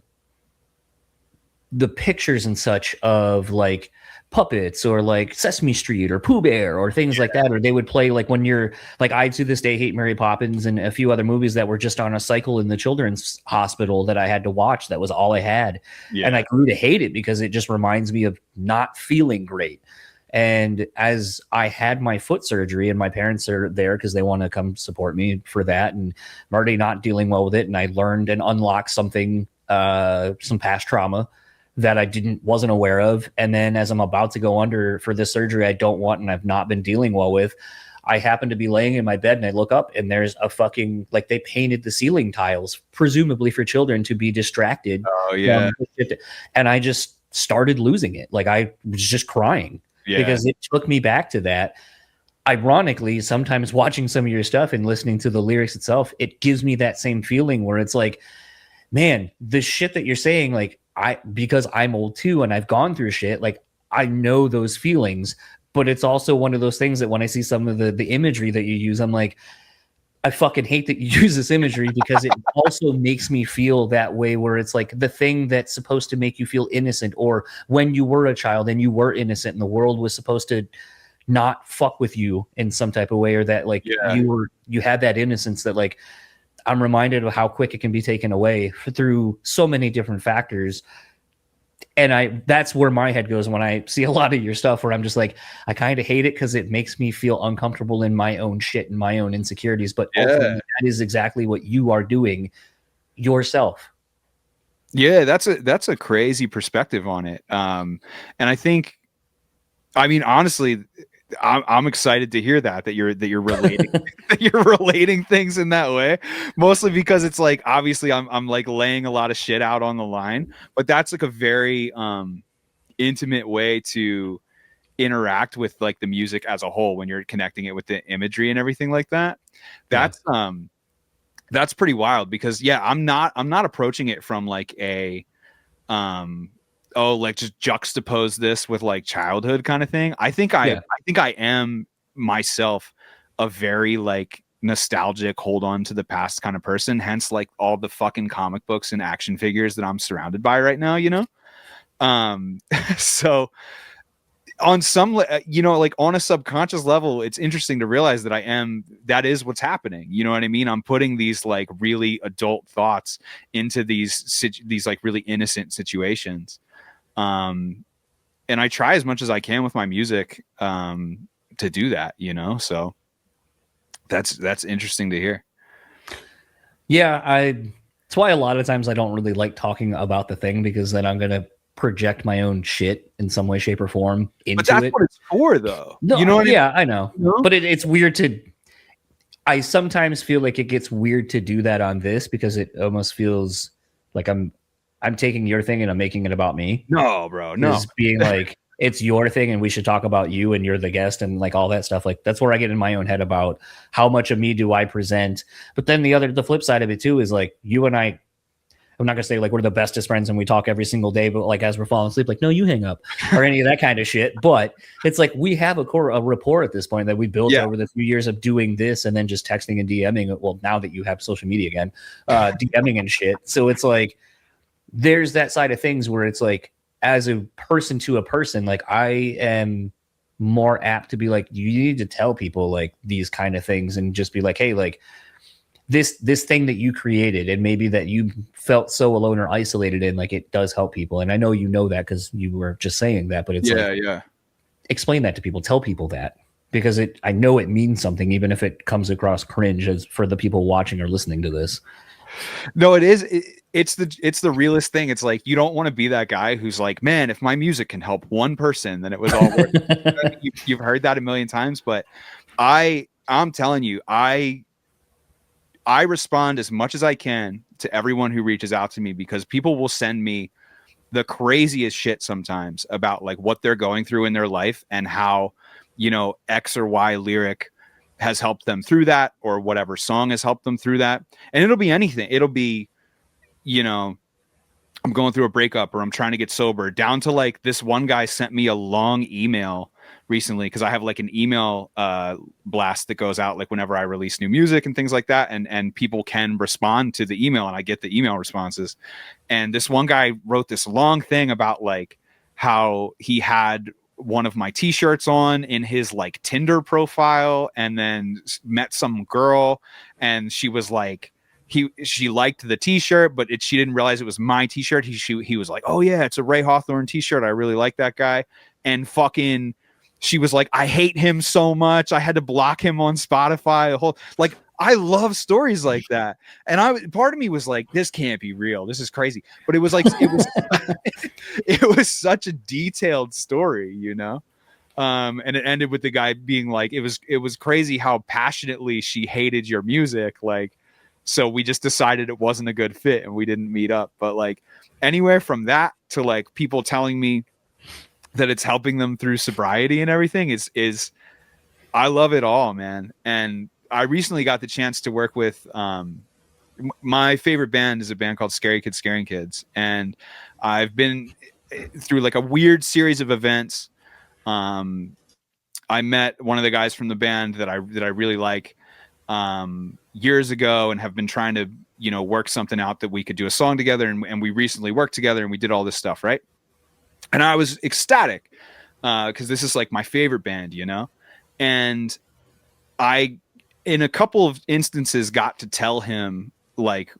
the pictures and such of like puppets or like Sesame Street or Pooh Bear or things like that. Or they would play like when you're like, I to this day hate Mary Poppins and a few other movies that were just on a cycle in the children's hospital that I had to watch. That was all I had. Yeah. And I grew to hate it because it just reminds me of not feeling great. And as I had my foot surgery and my parents are there because they want to come support me for that. And I'm already not dealing well with it. And I learned and unlocked something, some past trauma that I wasn't aware of. And then as I'm about to go under for this surgery I don't want and I've not been dealing well with, I happen to be laying in my bed and I look up and there's a fucking, like they painted the ceiling tiles, presumably for children to be distracted. Oh yeah. And I just started losing it. Like I was just crying because it took me back to that. Ironically, sometimes watching some of your stuff and listening to the lyrics itself, it gives me that same feeling where it's like, man, the shit that you're saying, like because I'm old too and I've gone through shit, like I know those feelings, but it's also one of those things that when I see some of the imagery that you use, I'm like, I fucking hate that you use this imagery because it also makes me feel that way where it's like the thing that's supposed to make you feel innocent, or when you were a child and you were innocent and the world was supposed to not fuck with you in some type of way, or that like you had that innocence that like I'm reminded of how quick it can be taken away through so many different factors. And that's where my head goes when I see a lot of your stuff, where I'm just like, I kind of hate it because it makes me feel uncomfortable in my own shit and my own insecurities. But ultimately, that is exactly what you are doing yourself. Yeah, that's a crazy perspective on it. And I think, I mean, honestly, I'm excited to hear that you're relating that you're relating things in that way, mostly because it's like obviously I'm like laying a lot of shit out on the line, but that's like a very intimate way to interact with like the music as a whole when you're connecting it with the imagery and everything like that. That's pretty wild because I'm not approaching it from like a like just juxtapose this with like childhood kind of thing. I think I am myself a very like nostalgic, hold on to the past kind of person, hence like all the fucking comic books and action figures that I'm surrounded by right now, you know? So on some, like on a subconscious level, it's interesting to realize that is what's happening. You know what I mean? I'm putting these like really adult thoughts into these like really innocent situations. And I try as much as I can with my music to do that, you know? So that's interesting to hear. Yeah, that's why a lot of times I don't really like talking about the thing, because then I'm going to project my own shit in some way, shape, or form into it. But that's what it's for, though. No, you know what I mean? I know. You know? But it's weird I sometimes feel like it gets weird to do that on this, because it almost feels like I'm taking your thing and I'm making it about me. No, bro, no. Just being like, it's your thing and we should talk about you and you're the guest and like all that stuff. Like that's where I get in my own head about how much of me do I present. But then the flip side of it too is like you and I'm not gonna say like we're the bestest friends and we talk every single day, but like as we're falling asleep, like, no, you hang up or any of that kind of shit. But it's like we have a rapport at this point that we built over the few years of doing this and then just texting and DMing. Well, now that you have social media again, DMing and shit. So it's like there's that side of things where it's like as a person to a person, like I am more apt to be like, you need to tell people like these kind of things and just be like, hey, like this thing that you created and maybe that you felt so alone or isolated in, like it does help people. And I know you know that because you were just saying that, but it's explain that to people, tell people that, because I know it means something, even if it comes across cringe as for the people watching or listening to this. No, it is. It's the realest thing. It's like, you don't want to be that guy who's like, man, if my music can help one person, then it was all worth it. You've heard that a million times, but I'm telling you, I respond as much as I can to everyone who reaches out to me, because people will send me the craziest shit sometimes about like what they're going through in their life and how, you know, X or Y lyric has helped them through that, or whatever song has helped them through that. And it'll be anything. It'll be, you know, I'm going through a breakup or I'm trying to get sober, down to like this one guy sent me a long email recently because I have like an email blast that goes out like whenever I release new music and things like that, and people can respond to the email, and I get the email responses. And this one guy wrote this long thing about like how he had one of my t-shirts on in his like Tinder profile, and then met some girl, and she was like, she liked the t-shirt, but she didn't realize it was my t-shirt. He was like, oh yeah, it's a Ray Hawthorne t-shirt, I really like that guy. And fucking she was like, I hate him so much, I had to block him on Spotify. The whole, like, I love stories like that. And part of me was like, this can't be real, this is crazy. But it was like, it was such a detailed story, you know. And it ended with the guy being like, it was crazy how passionately she hated your music, like, so we just decided it wasn't a good fit and we didn't meet up. But like anywhere from that to like people telling me that it's helping them through sobriety and everything is I love it all, man. And I recently got the chance to work with my favorite band is a band called Scary Kids Scaring Kids, and I've been through like a weird series of events. I met one of the guys from the band that I really like years ago, and have been trying to, you know, work something out that we could do a song together, and we recently worked together and we did all this stuff, right? And I was ecstatic because this is like my favorite band, you know. And I, in a couple of instances, got to tell him like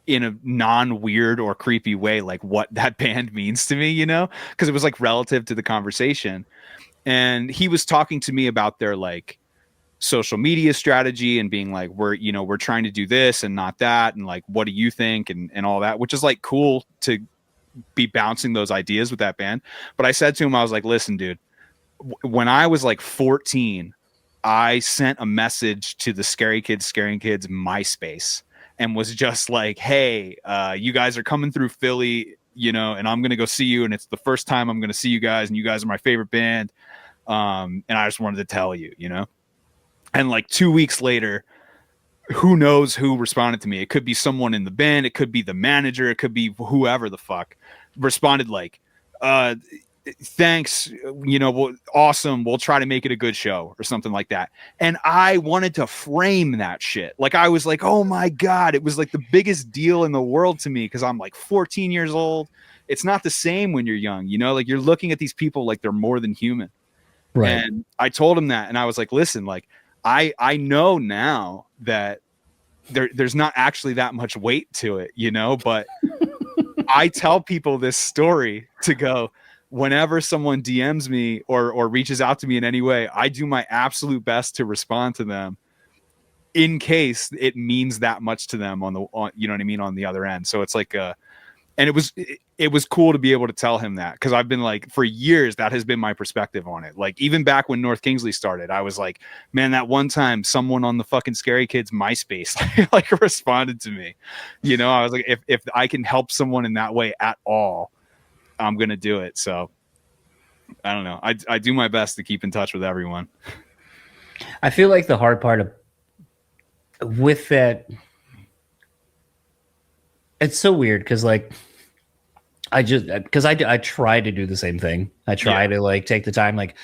in a non-weird or creepy way like what that band means to me, you know, because it was like relative to the conversation. And he was talking to me about their like social media strategy and being like, we're trying to do this and not that, and like, what do you think, and all that, which is like cool to be bouncing those ideas with that band. But I said to him, I was like, listen, dude, when I was like 14, I sent a message to the Scary Kids Scaring Kids MySpace and was just like, hey, you guys are coming through Philly, you know, and I'm gonna go see you, and it's the first time I'm gonna see you guys, and you guys are my favorite band, and I just wanted to tell you, you know. And like 2 weeks later, who knows who responded to me? It could be someone in the band, it could be the manager, it could be whoever the fuck responded like, thanks, you know, awesome, we'll try to make it a good show or something like that. And I wanted to frame that shit. Like I was like, oh my God, it was like the biggest deal in the world to me because I'm like 14 years old. It's not the same when you're young, you know, like you're looking at these people like they're more than human. Right. And I told him that, and I was like, listen, like I know now that there's not actually that much weight to it, you know, but I tell people this story to go, whenever someone DMs me or reaches out to me in any way, I do my absolute best to respond to them in case it means that much to them on you know what I mean, on the other end. So it's like and it was cool to be able to tell him that, because I've been like, for years, that has been my perspective on it. Like even back when North Kingsley started, I was like, man, that one time someone on the fucking Scary Kids MySpace like responded to me, you know. I was like, if I can help someone in that way at all, I'm gonna do it. So I don't know, I do my best to keep in touch with everyone. I feel like the hard part with that, it's so weird because like I try to do the same thing. I try to like take the time, like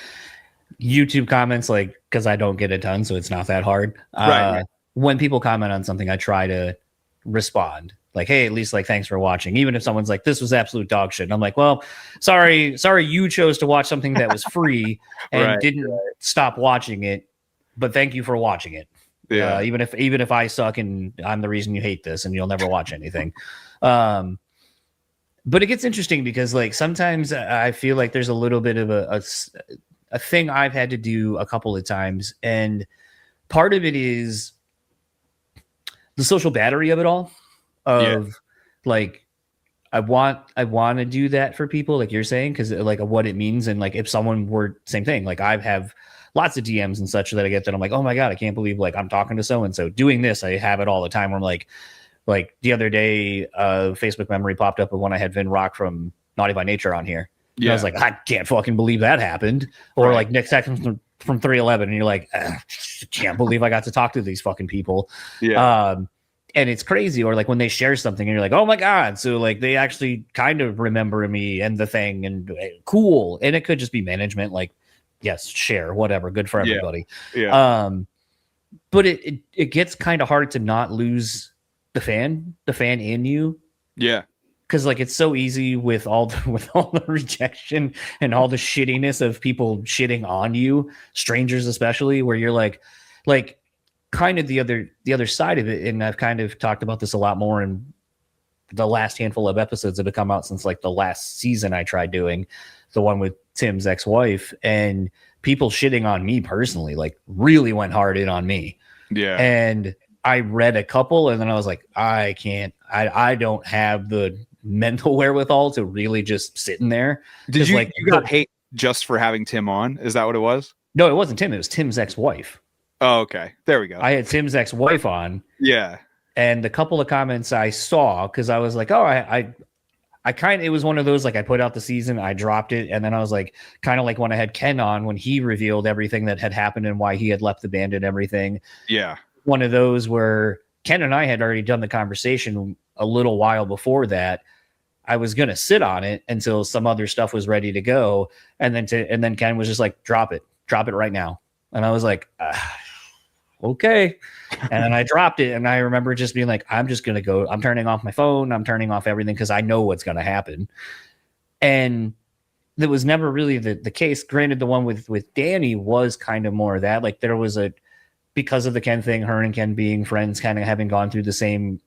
YouTube comments, like, because I don't get a ton, so it's not that hard. Right. When people comment on something, I try to respond like, hey, at least like, thanks for watching. Even if someone's like, this was absolute dog shit, and I'm like, well, sorry you chose to watch something that was free and didn't stop watching it, but thank you for watching it. Yeah. Even if I suck and I'm the reason you hate this and you'll never watch anything. But it gets interesting because like sometimes I feel like there's a little bit of a thing I've had to do a couple of times, and part of it is the social battery of it all. Like I want to do that for people, like you're saying, because like of what it means, and like if someone were same thing, like I have lots of DMs and such that I get that I'm like, oh my God, I can't believe like I'm talking to so and so doing this. I have it all the time where I'm like the other day, Facebook memory popped up of when I had Vin Rock from Naughty by Nature on here. Yeah. And I was like, I can't fucking believe that happened. Or like Nick Saxon from 311, and you're like, can't believe I got to talk to these fucking people. Yeah. And it's crazy. Or like when they share something and you're like, oh my God. So like they actually kind of remember me and the thing, and cool. And it could just be management like yes, share, whatever, good for Yeah. everybody. Yeah. But it gets kind of hard to not lose the fan in you. Yeah. Because like it's so easy with all the rejection and all the shittiness of people shitting on you, strangers especially, where you're like kind of the other side of it. And I've kind of talked about this a lot more in the last handful of episodes that have come out since like the last season I tried doing, the one with Tim's ex-wife, and people shitting on me personally, like really went hard in on me. Yeah. And I read a couple and then I was like, I don't have the mental wherewithal to really just sit in there. Did you, like you got hate just for having Tim on? Is that what it was? No, it wasn't Tim. It was Tim's ex-wife. Oh, okay. There we go. I had Tim's ex-wife on. Yeah. And the couple of comments I saw, because I was like, oh, I kind of, it was one of those, like I put out the season, I dropped it. And then I was like, kind of like when I had Ken on, when he revealed everything that had happened and why he had left the band and everything. Yeah. One of those where Ken and I had already done the conversation a little while before that. I was going to sit on it until some other stuff was ready to go. And then Ken was just like, drop it right now. And I was like, okay. And then I dropped it. And I remember just being like, I'm just going to go, I'm turning off my phone. I'm turning off everything because I know what's going to happen. And that was never really the case. Granted, the one with Danny was kind of more of that. Like there was because of the Ken thing, her and Ken being friends, kind of having gone through the same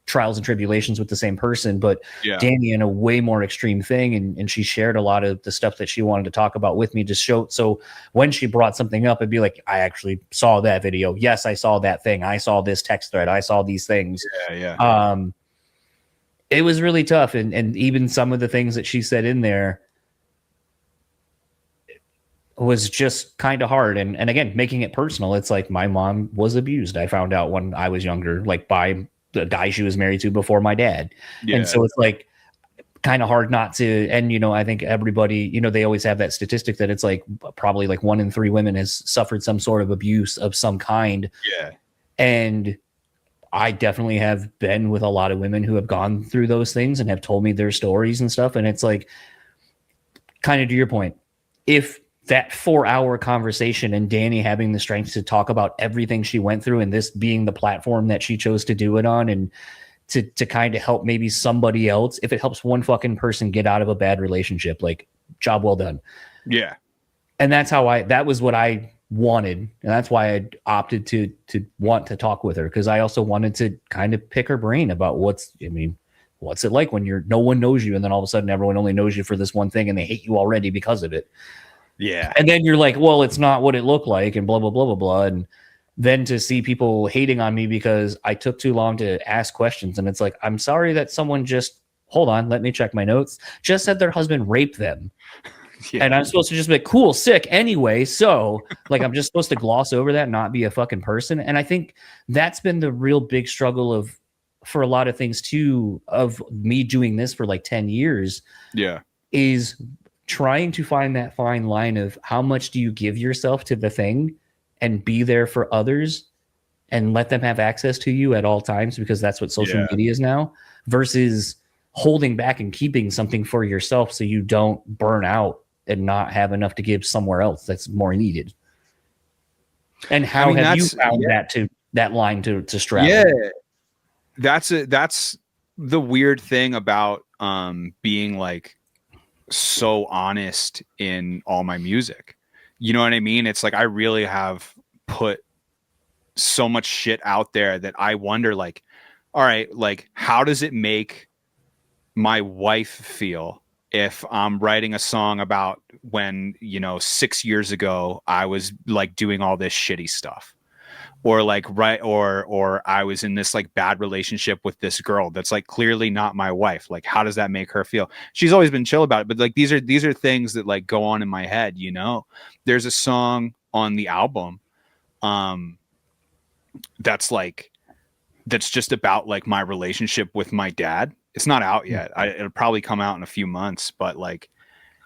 trials and tribulations with the same person, but yeah. Danny in a way more extreme thing. And she shared a lot of the stuff that she wanted to talk about with me to show. So when she brought something up, it'd be like, I actually saw that video. Yes, I saw that thing. I saw this text thread. I saw these things. Yeah. It was really tough. And even some of the things that she said in there was just kind of hard. And again, making it personal. It's like my mom was abused. I found out when I was younger, like by the guy she was married to before my dad. Yeah. And so it's like kind of hard not to, and, I think everybody, they always have that statistic that it's like probably like 1 in 3 women has suffered some sort of abuse of some kind. Yeah. And I definitely have been with a lot of women who have gone through those things and have told me their stories and stuff. And it's like, kind of to your point, if that 4-hour conversation and Danny having the strength to talk about everything she went through and this being the platform that she chose to do it on, and to kind of help maybe somebody else, if it helps one fucking person get out of a bad relationship, like job well done. Yeah. And that's that was what I wanted. And that's why I opted to want to talk with her. Cause I also wanted to kind of pick her brain about what's it like when no one knows you. And then all of a sudden everyone only knows you for this one thing and they hate you already because of it. Yeah. And then you're like, well, it's not what it looked like and blah, blah, blah, blah, blah. And then to see people hating on me because I took too long to ask questions. And it's like, I'm sorry that someone hold on, let me check my notes, just said their husband raped them. Yeah. And I'm supposed to just be like, cool, sick anyway. So like, I'm just supposed to gloss over that, not be a fucking person. And I think that's been the real big struggle for a lot of things too, of me doing this for like 10 years. Yeah. Is trying to find that fine line of how much do you give yourself to the thing and be there for others and let them have access to you at all times, because that's what social media is now, versus holding back and keeping something for yourself so you don't burn out and not have enough to give somewhere else that's more needed. And how have you found that line to straddle? Yeah, that's the weird thing about being like so honest in all my music. You know what I mean? It's like I really have put so much shit out there that I wonder, like, all right, like, how does it make my wife feel if I'm writing a song about when, 6 years ago I was like doing all this shitty stuff, or like, or I was in this like bad relationship with this girl that's like clearly not my wife. Like, how does that make her feel? She's always been chill about it, but like these are things that like go on in my head. There's a song on the album that's just about like my relationship with my dad. It's not out yet. It'll probably come out in a few months, but like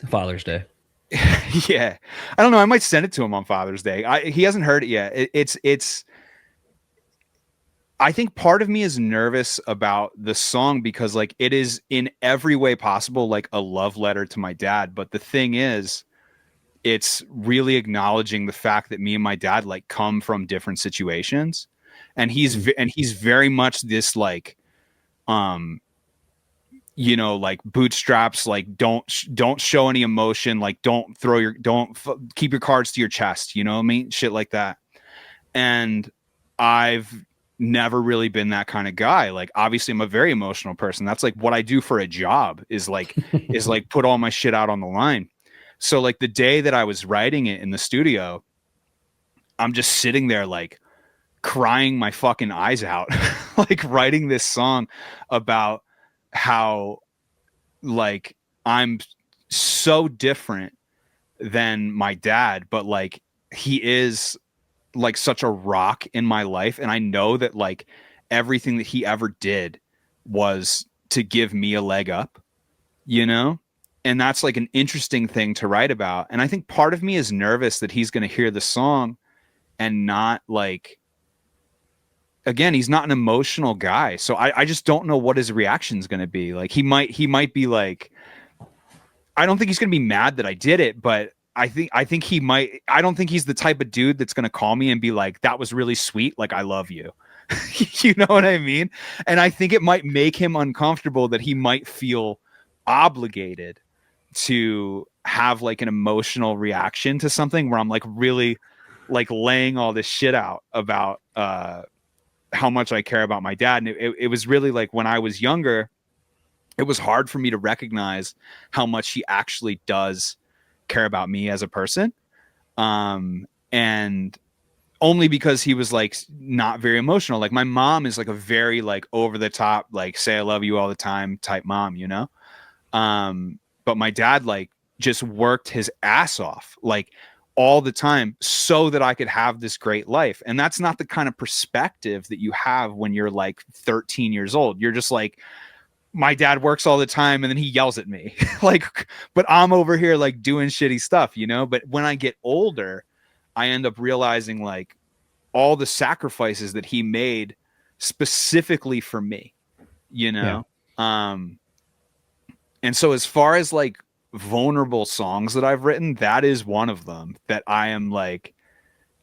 Father's Day. Yeah, I don't know. I might send it to him on Father's Day. He hasn't heard it yet. It's. I think part of me is nervous about the song because like it is in every way possible like a love letter to my dad. But the thing is, it's really acknowledging the fact that me and my dad like come from different situations, and he's very much this like you know, like bootstraps, like don't show any emotion, like don't keep your cards to your chest, you know what I mean, shit like that. And I've never really been that kind of guy. Like obviously I'm a very emotional person. That's like what I do for a job, is like put all my shit out on the line. So like the day that I was writing it in the studio, I'm just sitting there like crying my fucking eyes out, like writing this song about how like I'm so different than my dad, but like he is like such a rock in my life, and I know that like everything that he ever did was to give me a leg up, you know? And that's like an interesting thing to write about. And I think part of me is nervous that he's going to hear the song and not like, again, he's not an emotional guy. So I just don't know what his reaction is going to be. Like he might be like, I don't think he's going to be mad that I did it, but I think he might. I don't think he's the type of dude that's going to call me and be like, that was really sweet, like I love you. You know what I mean? And I think it might make him uncomfortable, that he might feel obligated to have like an emotional reaction to something where I'm like really like laying all this shit out about how much I care about my dad. And it was really like when I was younger, it was hard for me to recognize how much he actually does care about me as a person. And only because he was like not very emotional. Like my mom is like a very like over the top, like say I love you all the time type mom, you know? But my dad like just worked his ass off like all the time so that I could have this great life. And that's not the kind of perspective that you have when you're like 13 years old. You're just like, my dad works all the time and then he yells at me like, but I'm over here like doing shitty stuff, you know? But when I get older, I end up realizing like all the sacrifices that he made specifically for me, you know? Yeah. And so as far as like vulnerable songs that I've written, that is one of them that I am like,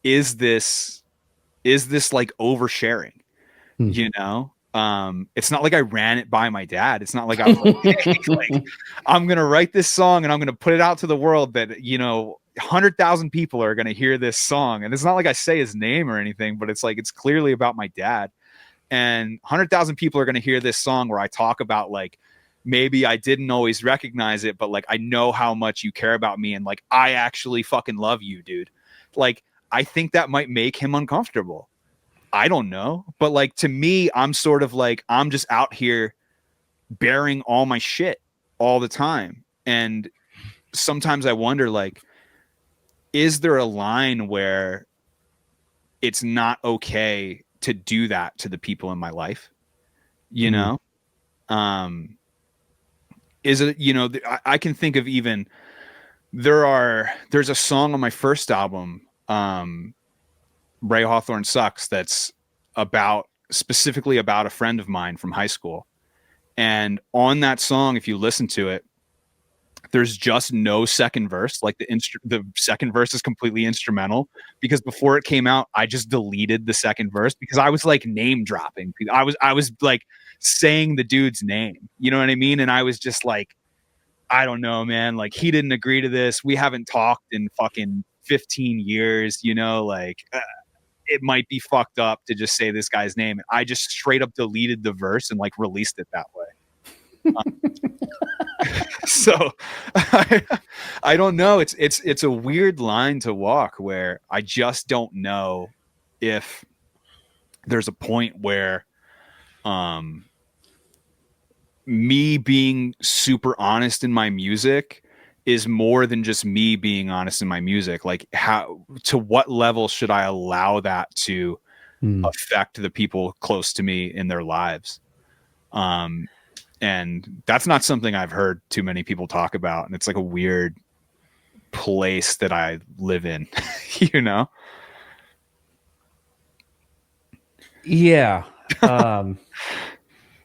is this like oversharing, you know? It's not like I ran it by my dad. It's not like I was like, hey, like, I'm going to write this song and I'm going to put it out to the world that, you know, 100,000 people are going to hear this song. And it's not like I say his name or anything, but it's like, it's clearly about my dad. And 100,000 people are going to hear this song where I talk about like, maybe I didn't always recognize it, but like, I know how much you care about me. And like, I actually fucking love you, dude. Like, I think that might make him uncomfortable. I don't know. But like, to me, I'm sort of like, I'm just out here bearing all my shit all the time. And sometimes I wonder, like, is there a line where it's not okay to do that to the people in my life? You know? Is it, you know, I can think of even, there's a song on my first album, Ray Hawthorne Sucks, that's specifically about a friend of mine from high school. And on that song, if you listen to it, there's just no second verse. Like the second verse is completely instrumental, because before it came out, I just deleted the second verse because I was like name dropping. I was like saying the dude's name, you know what I mean? And I was just like, I don't know, man. Like, he didn't agree to this. We haven't talked in fucking 15 years, you know, like, it might be fucked up to just say this guy's name. I just straight up deleted the verse and like released it that way. So I don't know. It's a weird line to walk where I just don't know if there's a point where, me being super honest in my music is more than just me being honest in my music. Like, to what level should I allow that to affect the people close to me in their lives? And that's not something I've heard too many people talk about. And it's like a weird place that I live in, you know? Yeah.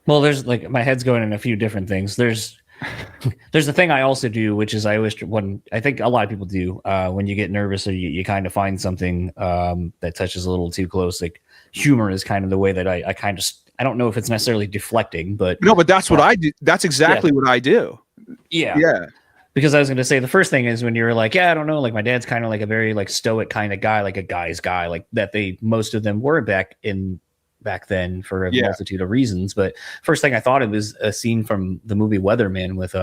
Well, there's like, my head's going in a few different things. There's There's a thing I also do, which is I always, when I think a lot of people do, when you get nervous or you kind of find something that touches a little too close, like humor is kind of the way that I kind of, I don't know if it's necessarily deflecting, but no, but that's what I do. That's exactly what I do. Yeah. Because I was going to say the first thing is when you're like, yeah, I don't know, like my dad's kind of like a very like stoic kind of guy, like a guy's guy, like that most of them were back then for a multitude of reasons. But first thing I thought of is a scene from the movie Weatherman with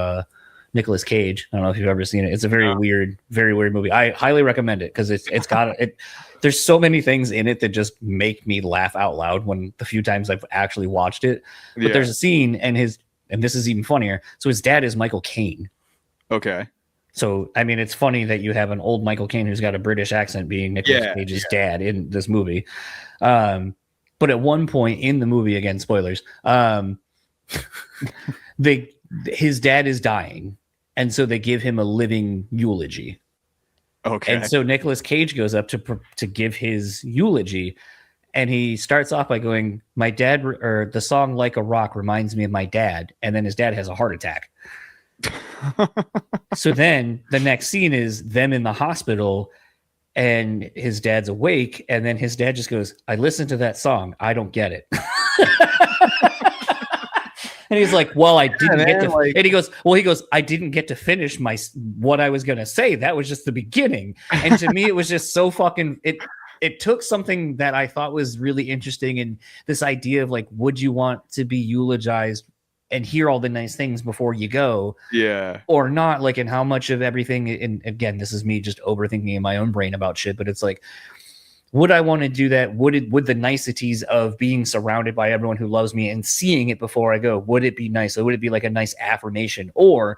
Nicolas Cage. I don't know if you've ever seen it. It's a very weird movie. I highly recommend it because it's got it. There's so many things in it that just make me laugh out loud when the few times I've actually watched it. But there's a scene and this is even funnier. So his dad is Michael Caine. Okay. So, I mean, it's funny that you have an old Michael Caine who's got a British accent being Nicolas Cage's dad in this movie. But at one point in the movie, again, spoilers, his dad is dying. And so they give him a living eulogy. Okay. And so Nicolas Cage goes up to give his eulogy. And he starts off by going, my dad, or the song Like a Rock reminds me of my dad. And then his dad has a heart attack. So then the next scene is them in the hospital and his dad's awake. And then his dad just goes, I listened to that song. I don't get it. And he's like, well, I didn't get to, and he goes, I didn't get to finish what I was going to say. That was just the beginning. And to me, it was just so fucking, it took something that I thought was really interesting. And this idea of like, would you want to be eulogized and hear all the nice things before you go? Yeah. Or not, like, and how much of everything, and again, this is me just overthinking in my own brain about shit, but it's like, would I want to do that? Would the niceties of being surrounded by everyone who loves me and seeing it before I go, would it be nice? Or would it be like a nice affirmation? Or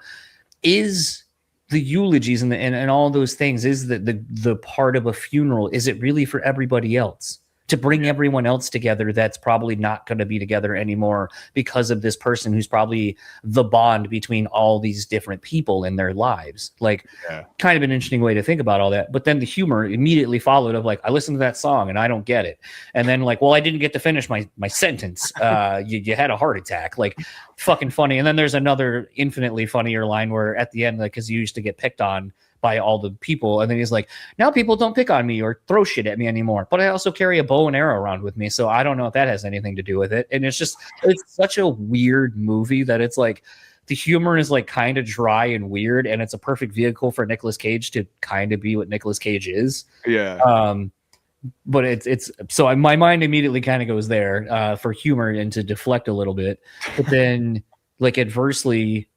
is the eulogies and all those things, is the part of a funeral, is it really for everybody else? To bring everyone else together that's probably not going to be together anymore because of this person who's probably the bond between all these different people in their lives. Like, kind of an interesting way to think about all that. But then the humor immediately followed of like, I listened to that song and I don't get it. And then like, well, I didn't get to finish my sentence. You had a heart attack. Like, fucking funny. And then there's another infinitely funnier line where at the end, like, because you used to get picked on by all the people, and then he's like, now people don't pick on me or throw shit at me anymore, but I also carry a bow and arrow around with me, so I don't know if that has anything to do with it. And it's such a weird movie that it's like the humor is like kind of dry and weird, and it's a perfect vehicle for Nicolas Cage to kind of be what Nicolas Cage is. But it's so my mind immediately kind of goes there for humor and to deflect a little bit, but then like adversely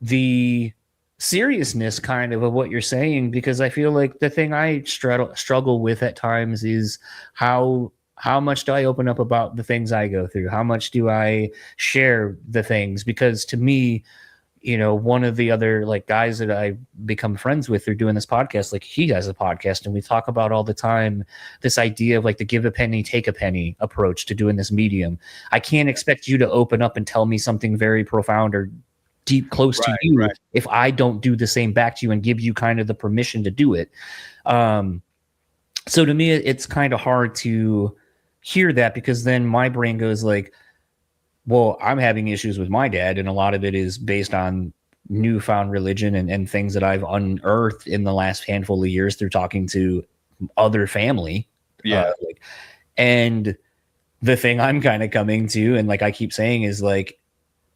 the seriousness kind of what you're saying, because I feel like the thing I struggle with at times is how much do I open up about the things I go through? How much do I share the things? Because to me, you know, one of the other like guys that I become friends with through doing this podcast, like he has a podcast and we talk about all the time this idea of like the give a penny, take a penny approach to doing this medium. I can't expect you to open up and tell me something very profound or deep close to you if I don't do the same back to you and give you kind of the permission to do it. So to me, it's kind of hard to hear that, because then my brain goes like, well, I'm having issues with my dad, and a lot of it is based on newfound religion and things that I've unearthed in the last handful of years through talking to other family. And the thing I'm kind of coming to, and like I keep saying, is like,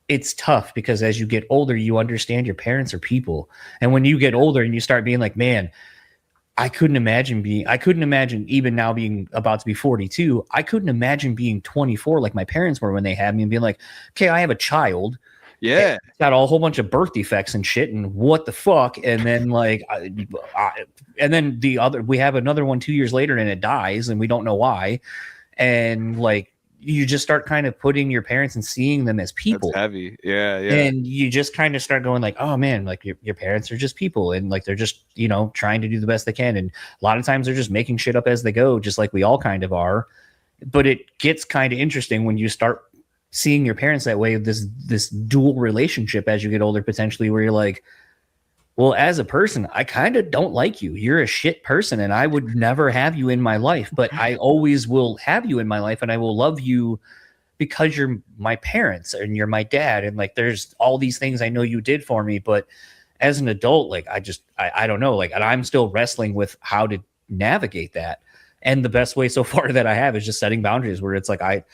it's tough because as you get older, you understand your parents are people. And when you get older and you start being like, man, I couldn't imagine even now being about to be 42. I couldn't imagine being 24 like my parents were when they had me, and being like, okay, I have a child. Yeah. It's got a whole bunch of birth defects and shit. And what the fuck? And then like, and then we have another one 2 years later and it dies and we don't know why. And like, you just start kind of putting your parents and seeing them as people. That's heavy. Yeah. And you just kind of start going like, oh man, like your parents are just people. And like, they're just, you know, trying to do the best they can. And a lot of times they're just making shit up as they go, just like we all kind of are. But it gets kind of interesting when you start seeing your parents that way, this dual relationship as you get older, potentially, where you're like, well, as a person, I kind of don't like you. You're a shit person and I would never have you in my life, but I always will have you in my life and I will love you because you're my parents and you're my dad, and like there's all these things I know you did for me, but as an adult, like I don't know, like, and I'm still wrestling with how to navigate that. And the best way so far that I have is just setting boundaries where it's like I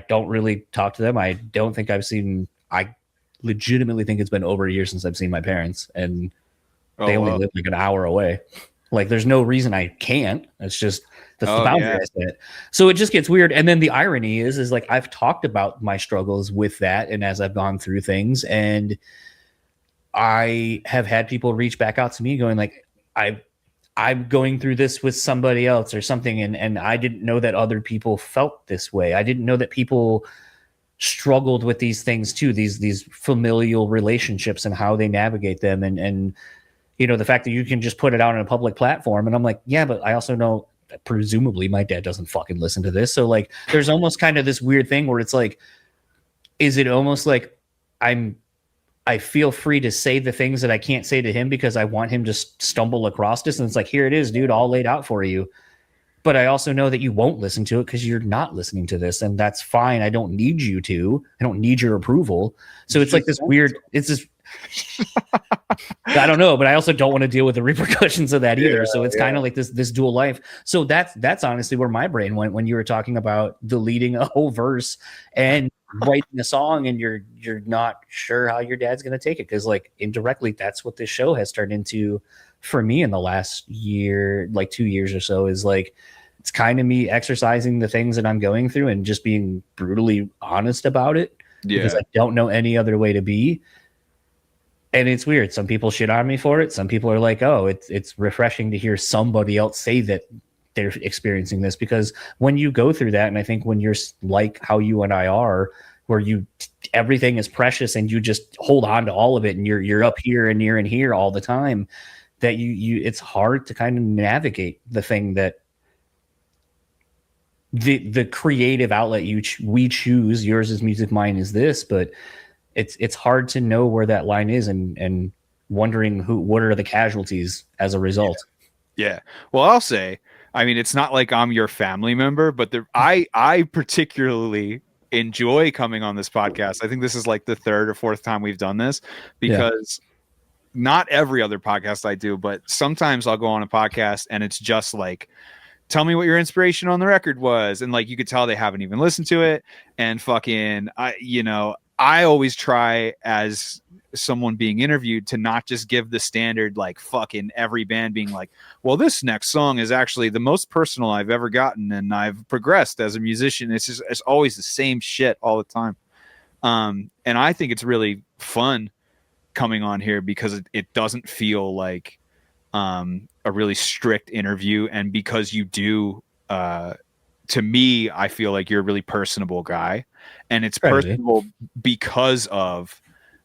don't really talk to them. I don't think I legitimately think it's been over a year since I've seen my parents, and they only live like an hour away. Like there's no reason I can't. It's just that's the boundary I set. So it just gets weird. And then the irony is like I've talked about my struggles with that, and as I've gone through things, and I have had people reach back out to me going like, I'm going through this with somebody else or something, and I didn't know that other people felt this way. I didn't know that people struggled with these things too, these familial relationships and how they navigate them, and you know, the fact that you can just put it out on a public platform. And I'm like, yeah, but I also know that presumably my dad doesn't fucking listen to this. So like there's almost kind of this weird thing where it's like, is it almost like I feel free to say the things that I can't say to him because I want him to stumble across this. And it's like, here it is, dude, all laid out for you. But I also know that you won't listen to it because you're not listening to this. And that's fine. I don't need you to. I don't need your approval. So it's like this weird, it's this, I don't know, but I also don't want to deal with the repercussions of that either. So it's kind of like this dual life. So that's honestly where my brain went when you were talking about deleting a whole verse and writing a song, and you're not sure how your dad's going to take it, because like indirectly that's what this show has turned into for me in the last year, like 2 years or so, is like it's kind of me exercising the things that I'm going through and just being brutally honest about it, because I don't know any other way to be. And it's weird. Some people shit on me for it. Some people are like, oh, it's refreshing to hear somebody else say that they're experiencing this, because when you go through that, and I think when you're like how you and I are, where everything is precious and you just hold on to all of it, and you're up here and you're in here all the time, that you it's hard to kind of navigate the thing that the creative outlet we choose. Yours is music, mine is this, but it's hard to know where that line is, and wondering what are the casualties as a result. Yeah. Well, I'll say, I mean, it's not like I'm your family member, but I particularly enjoy coming on this podcast. I think this is like the third or fourth time we've done this, because not every other podcast I do, but sometimes I'll go on a podcast and it's just like, tell me what your inspiration on the record was. And like, you could tell they haven't even listened to it. And fucking, I always try, as someone being interviewed, to not just give the standard, like fucking every band being like, well, this next song is actually the most personal I've ever gotten, and I've progressed as a musician. It's always the same shit all the time. And I think it's really fun coming on here because it doesn't feel like a really strict interview. And because you do, to me, I feel like you're a really personable guy, and it's personable because of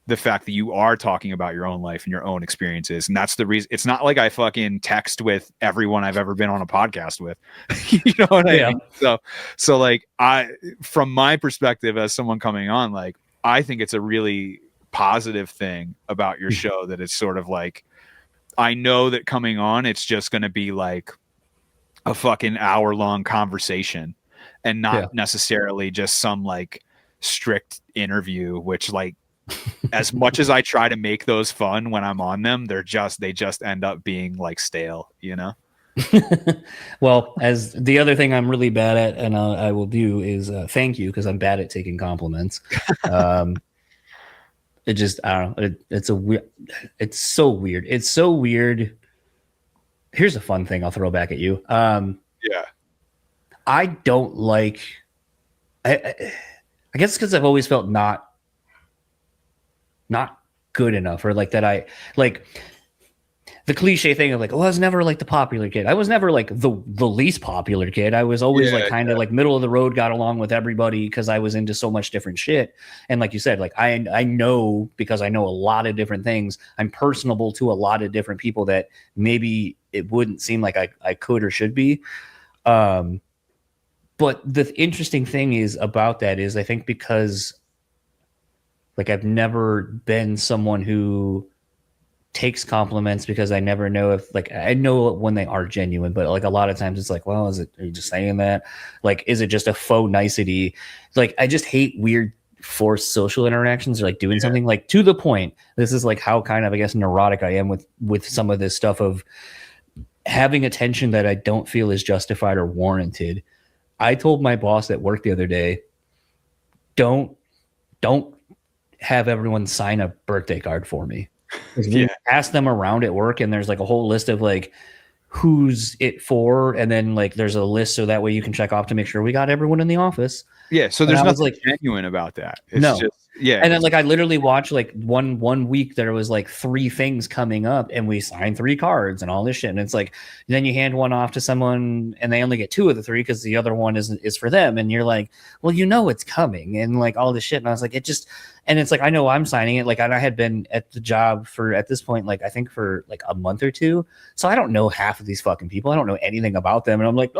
the fact that you are talking about your own life and your own experiences. And that's the reason. It's not like I fucking text with everyone I've ever been on a podcast with. You know what I mean? So like, from my perspective as someone coming on, like, I think it's a really positive thing about your show that it's sort of like, I know that coming on, it's just going to be like a fucking hour-long conversation, and not necessarily just some like strict interview, which, like, as much as I try to make those fun when I'm on them, they just end up being like stale, you know? Well, as the other thing I'm really bad at, and I will do, is thank you, because I'm bad at taking compliments. It just, I don't know. It's so weird. It's so weird. Here's a fun thing I'll throw back at you. I don't like, I guess because I've always felt not good enough, or like that I like the cliche thing of like, oh, I was never like the popular kid. I was never like the least popular kid. I was always like kind of like middle of the road, got along with everybody because I was into so much different shit. And like you said, like I know, because I know a lot of different things, I'm personable to a lot of different people that maybe it wouldn't seem like I could or should be. But the interesting thing is about that is, I think because like I've never been someone who takes compliments because I never know if, like, I know when they are genuine, but like a lot of times it's like, well, are you just saying that? Like, is it just a faux nicety? Like, I just hate weird forced social interactions or like doing something like to the point. This is like how kind of, I guess, neurotic I am with some of this stuff of having attention that I don't feel is justified or warranted. I told my boss at work the other day, don't have everyone sign a birthday card for me. We ask them around at work, and there's like a whole list of like who's it for, and then like there's a list so that way you can check off to make sure we got everyone in the office. Yeah, so there's nothing like genuine about that. It's no. Just, yeah. And then like I literally watched like one week there was like 3 things coming up and we signed 3 cards and all this shit. And it's like then you hand one off to someone and they only get 2 of the 3 because the other one is for them. And you're like, well, you know it's coming and like all this shit. And I was like, and it's like I know I'm signing it. Like I had been at the job for at this point, like I think for like a month or 2. So I don't know half of these fucking people. I don't know anything about them. And I'm like,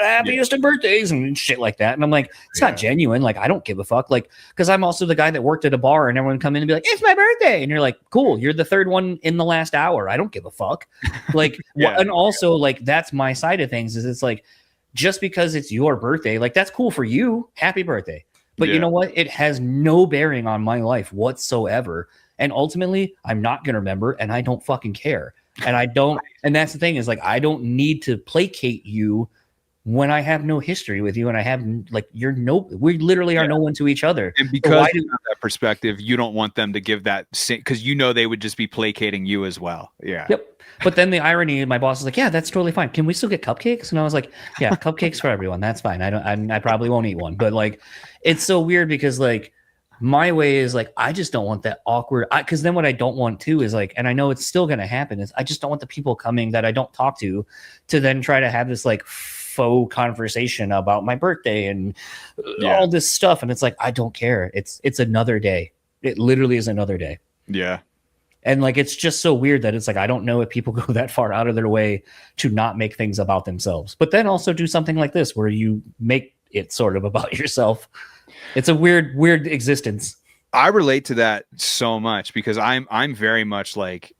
happiest of birthdays and shit like that. And I'm like, it's not genuine. Like I don't give a fuck. Like, because I'm also the guy that worked at a bar and everyone come in and be like, it's my birthday. And you're like, cool, you're the 3rd one in the last hour. I don't give a fuck. Like, and also like that's my side of things is it's like just because it's your birthday, like that's cool for you. Happy birthday. But you know what? It has no bearing on my life whatsoever. And ultimately, I'm not going to remember and I don't fucking care. And I don't, and that's the thing is like, I don't need to placate you when I have no history with you and I have like, we literally are no one to each other. And because you have that perspective, you don't want them to give that because you know they would just be placating you as well. Yeah. Yep. But then the irony, my boss is like, yeah, that's totally fine. Can we still get cupcakes? And I was like, yeah, cupcakes for everyone. That's fine. I probably won't eat one, but like, it's so weird because like my way is like, I just don't want that awkward, because then what I don't want to is like, and I know it's still going to happen is I just don't want the people coming that I don't talk to then try to have this like faux conversation about my birthday and all this stuff. And it's like, I don't care. It's another day. It literally is another day. Yeah. And like, it's just so weird that it's like, I don't know if people go that far out of their way to not make things about themselves, but then also do something like this where you make it sort of about yourself. It's a weird existence. I relate to that so much because I'm very much like,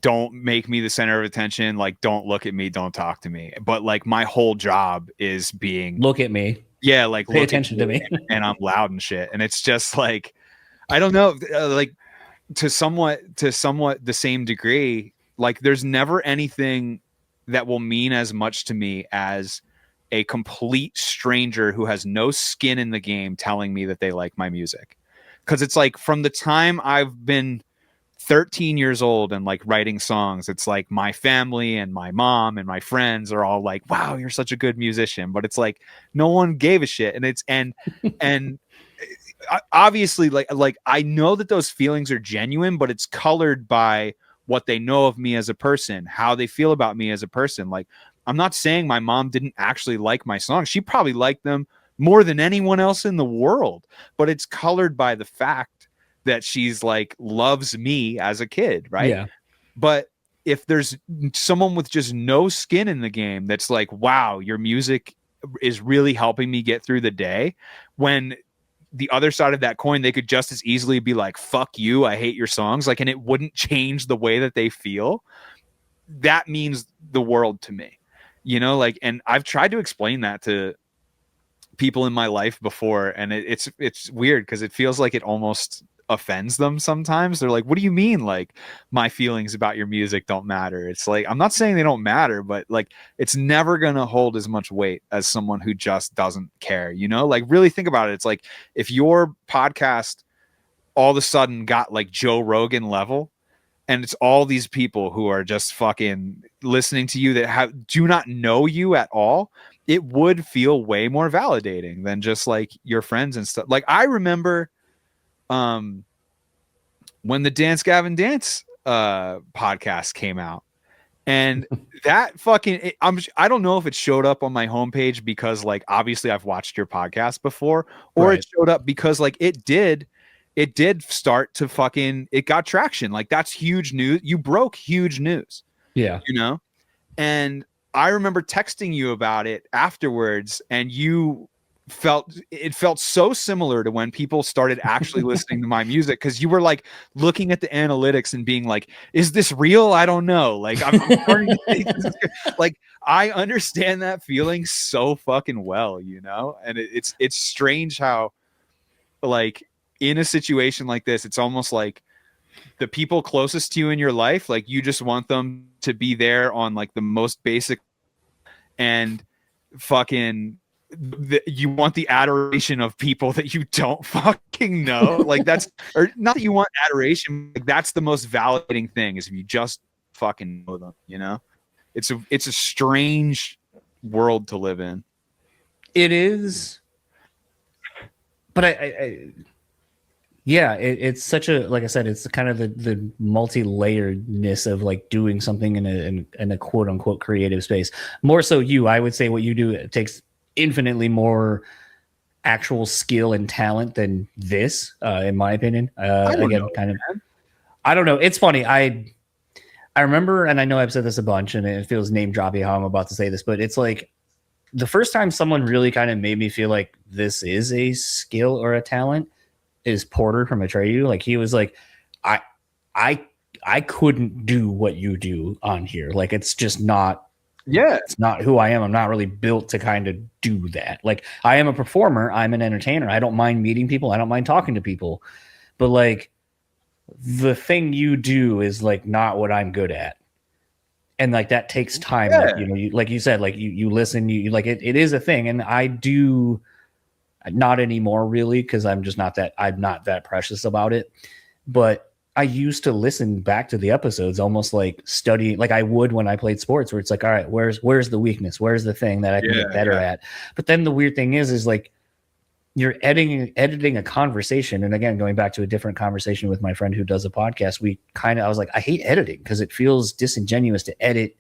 don't make me the center of attention. Like, don't look at me. Don't talk to me. But like my whole job is being look at me. Yeah. Like pay attention to me. And I'm loud and shit. And it's just like, I don't know, like to somewhat the same degree, like there's never anything that will mean as much to me as a complete stranger who has no skin in the game telling me that they like my music. Cause it's like from the time I've been 13 years old and like writing songs, it's like my family and my mom and my friends are all like, wow, you're such a good musician. But it's like, no one gave a shit. And it's, and obviously like, I know that those feelings are genuine, but it's colored by what they know of me as a person, how they feel about me as a person. Like, I'm not saying my mom didn't actually like my songs. She probably liked them more than anyone else in the world, but it's colored by the fact that she's like loves me as a kid. Right. Yeah. But if there's someone with just no skin in the game, that's like, wow, your music is really helping me get through the day, when the other side of that coin, they could just as easily be like, fuck you, I hate your songs. Like, and it wouldn't change the way that they feel. That means the world to me, you know, like, and I've tried to explain that to people in my life before. And it's weird because it feels like it almost offends them sometimes. They're like, what do you mean like my feelings about your music don't matter? It's like, I'm not saying they don't matter, but like it's never gonna hold as much weight as someone who just doesn't care, you know? Like really think about it. It's like if your podcast all of a sudden got like Joe Rogan level, and it's all these people who are just fucking listening to you that do not know you at all, it would feel way more validating than just like your friends and stuff. Like I remember when the Dance Gavin Dance podcast came out, and that fucking I don't know if it showed up on my homepage because like obviously I've watched your podcast before, or it showed up because like it did start to fucking, it got traction. Like that's huge news. You broke huge news. Yeah. You know? And I remember texting you about it afterwards, and you felt so similar to when people started actually listening to my music, because you were like looking at the analytics and being like, is this real? I don't know. Like I'm starting to think this is good. Like I understand that feeling so fucking well, you know? And it's strange how like in a situation like this, it's almost like the people closest to you in your life, like you just want them to be there on like the most basic, and fucking you want the adoration of people that you don't fucking know. Like that's, or not that you want adoration, like that's the most validating thing, is if you just fucking know them, you know? It's a strange world to live in. It is, but yeah, it's such a, like I said, it's kind of the multi-layeredness of like doing something in a quote unquote creative space. More so I would say what you do, it takes infinitely more actual skill and talent than this, in my opinion. I don't know. It's funny. I remember, and I know I've said this a bunch, and it feels name droppy how I'm about to say this, but it's like the first time someone really kind of made me feel like this is a skill or a talent is Porter from Atreyu. Like he was like, I couldn't do what you do on here. Like it's just not, it's not who I am. I'm not really built to kind of do that. Like I am a performer, I'm an entertainer. I don't mind meeting people, I don't mind talking to people. But like the thing you do is like not what I'm good at. And like that takes time. Like, you know, like you said, like you listen, you like it is a thing. And I do not anymore really, because I'm not that precious about it. But I used to listen back to the episodes almost like study, like I would when I played sports, where it's like, all right, where's the weakness? Where's the thing that I can get better at? But then the weird thing is like you're editing a conversation. And again, going back to a different conversation with my friend who does a podcast, I was like, I hate editing because it feels disingenuous to edit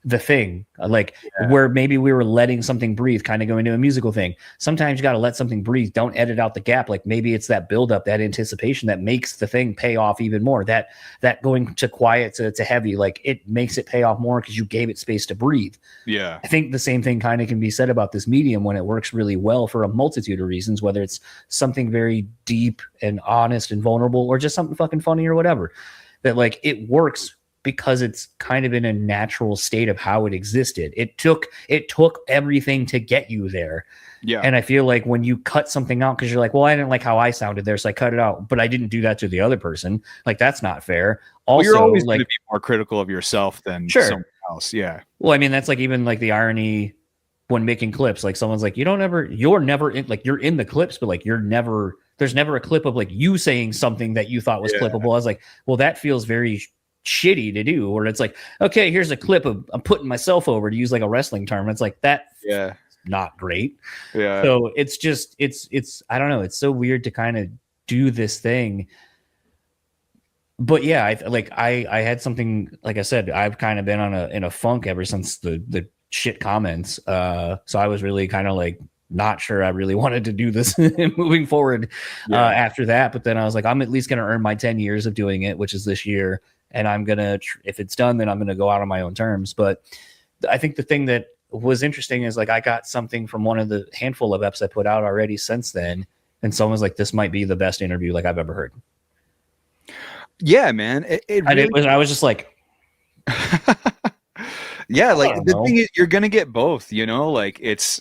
the thing, like where maybe we were letting something breathe, kind of going to a musical thing. Sometimes you got to let something breathe. Don't edit out the gap. Like maybe it's that buildup, that anticipation that makes the thing pay off even more. That going to quiet to heavy, like it makes it pay off more because you gave it space to breathe. Yeah. I think the same thing kind of can be said about this medium when it works really well for a multitude of reasons, whether it's something very deep and honest and vulnerable or just something fucking funny or whatever, that like it works because it's kind of in a natural state of how it existed. It took everything to get you there. Yeah. And I feel like when you cut something out because you're like, well, I didn't like how I sounded there, so I cut it out, but I didn't do that to the other person. Like that's not fair. Also, well, you're always like going to be more critical of yourself than someone else. Yeah. Well, I mean, that's like even like the irony when making clips. Like someone's like, you're never in, like you're in the clips, but like there's never a clip of like you saying something that you thought was clippable. I was like, well, that feels very shitty to do, or it's like, okay, here's a clip of I'm putting myself over, to use like a wrestling term. It's like that not great. So it's just it's I don't know, it's so weird to kind of do this thing. But yeah, I had something, like I said, I've kind of been in a funk ever since the shit comments. So I was really kind of like not sure I really wanted to do this moving forward after that. But then I was like, I'm at least going to earn my 10 years of doing it, which is this year. And I'm going to, if it's done, then I'm going to go out on my own terms. But I think the thing that was interesting is like, I got something from one of the handful of eps I put out already since then. And someone was like, this might be the best interview like I've ever heard. Yeah, man. I was just like, yeah, like the thing is, you're going to get both, you know, like it's,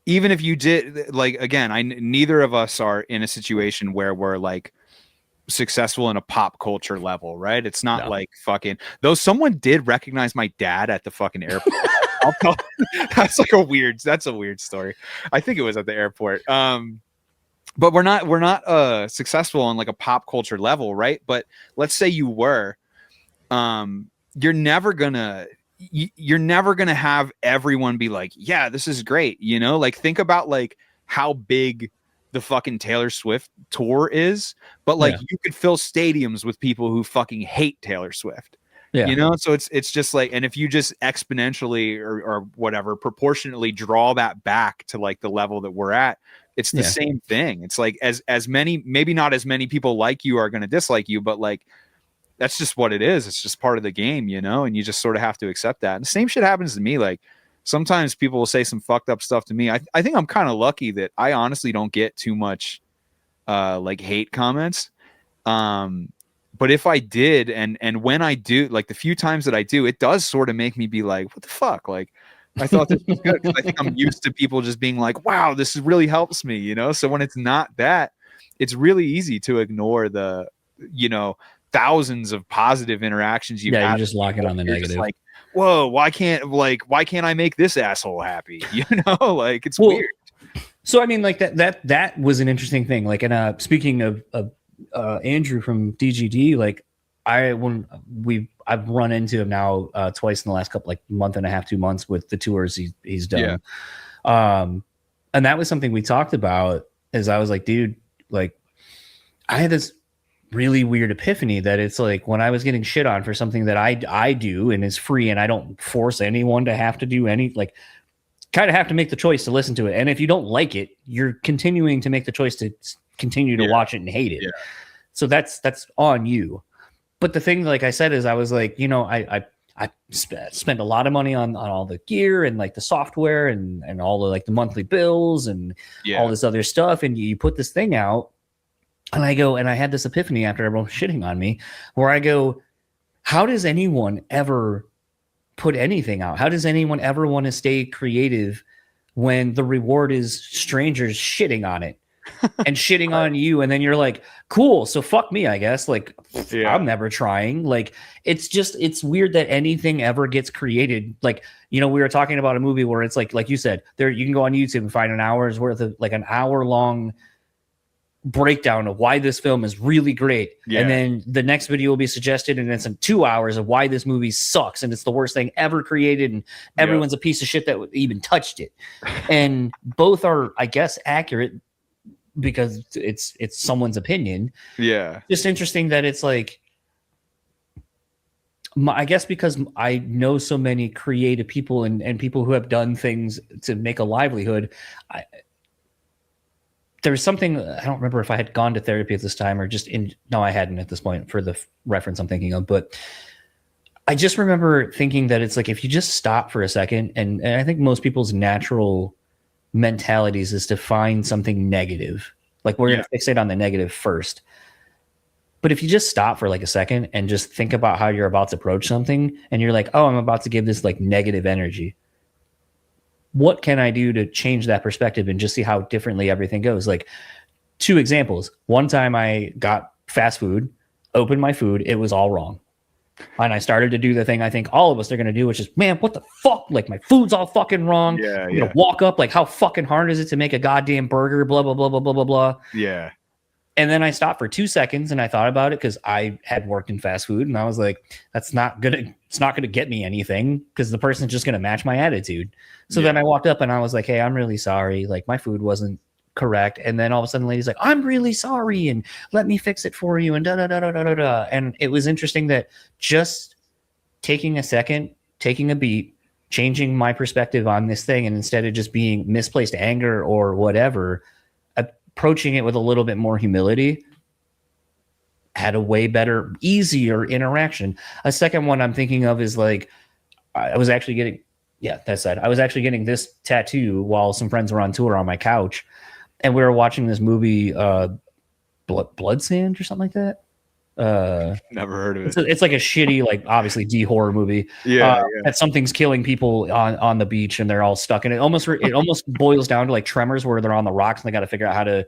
even if you did, like, again, neither of us are in a situation where we're like successful in a pop culture level, right? It's not like fucking, though someone did recognize my dad at the fucking airport. That's a weird story. I think it was at the airport. But we're not successful on like a pop culture level, right? But let's say you were, you're never gonna have everyone be like, yeah, this is great, you know? Like think about like how big the fucking Taylor Swift tour is, but like you could fill stadiums with people who fucking hate Taylor Swift. You know, so it's just like, and if you just exponentially or whatever proportionately draw that back to like the level that we're at, it's the same thing. It's like as many, maybe not as many people like you are going to dislike you, but like that's just what it is. It's just part of the game, you know, and you just sort of have to accept that. And the same shit happens to me. Like sometimes people will say some fucked up stuff to me. I think I'm kind of lucky that I honestly don't get too much like hate comments. But if I did, and when I do, like the few times that I do, it does sort of make me be like, what the fuck? Like, I thought this was good. 'Cause I think I'm used to people just being like, wow, this really helps me, you know? So when it's not that, it's really easy to ignore the, you know, thousands of positive interactions you've had. You just lock it on the negative. Like, whoa, why can't I make this asshole happy? You know, like it's weird. So I mean, like that was an interesting thing. Like, and speaking of Andrew from DGD, like I've run into him now twice in the last couple, like month and a half, 2 months with the tours he's done. Yeah. And that was something we talked about. Is I was like, dude, like I had this really weird epiphany that it's like when I was getting shit on for something that I do and is free and I don't force anyone to have to do any, like, kind of have to make the choice to listen to it. And if you don't like it, you're continuing to make the choice to continue to watch it and hate it. Yeah. So that's on you. But the thing, like I said, is I was like, you know, I spent a lot of money on all the gear and like the software and all the like the monthly bills and all this other stuff. And you put this thing out and I go, and I had this epiphany after everyone was shitting on me where I go, how does anyone ever put anything out? How does anyone ever want to stay creative when the reward is strangers shitting on it and shitting on you? And then you're like, cool, so fuck me, I guess. Like, I'm never trying. Like, it's weird that anything ever gets created. Like, you know, we were talking about a movie where it's like you said, there, you can go on YouTube and find an hour's worth of like an hour-long breakdown of why this film is really great. And then the next video will be suggested and it's in 2 hours of why this movie sucks and it's the worst thing ever created and everyone's a piece of shit that even touched it. And both are, I guess, accurate because it's someone's opinion. Yeah. Just interesting that it's like, I guess because I know so many creative people and people who have done things to make a livelihood, there was something, I don't remember if I had gone to therapy at this time or no, I hadn't at this point for the reference I'm thinking of, but I just remember thinking that it's like, if you just stop for a second, and I think most people's natural mentalities is to find something negative. Like we're going to fixate on the negative first. But if you just stop for like a second and just think about how you're about to approach something and you're like, oh, I'm about to give this like negative energy. What can I do to change that perspective and just see how differently everything goes? Like 2 examples. One time I got fast food, opened my food, it was all wrong. And I started to do the thing I think all of us are going to do, which is, man, what the fuck? Like my food's all fucking wrong. I'm going to walk up, like how fucking hard is it to make a goddamn burger? Blah, blah, blah, blah, blah, blah, blah. Yeah. And then I stopped for 2 seconds and I thought about it because I had worked in fast food and I was like, it's not going to get me anything because the person's just going to match my attitude. So then I walked up and I was like, hey, I'm really sorry. Like my food wasn't correct. And then all of a sudden the lady's like, I'm really sorry. And let me fix it for you. And da, da, da, da, da, da, da. And it was interesting that just taking a second, taking a beat, changing my perspective on this thing. And instead of just being misplaced anger or whatever, approaching it with a little bit more humility had a way better, easier interaction. A second one I'm thinking of is like, I was actually getting this tattoo while some friends were on tour on my couch. And we were watching this movie, Blood Sand or something like that. Never heard of it. It's like a shitty, like obviously D-horror movie. That something's killing people on the beach and they're all stuck in it. It almost boils down to like Tremors where they're on the rocks and they got to figure out how to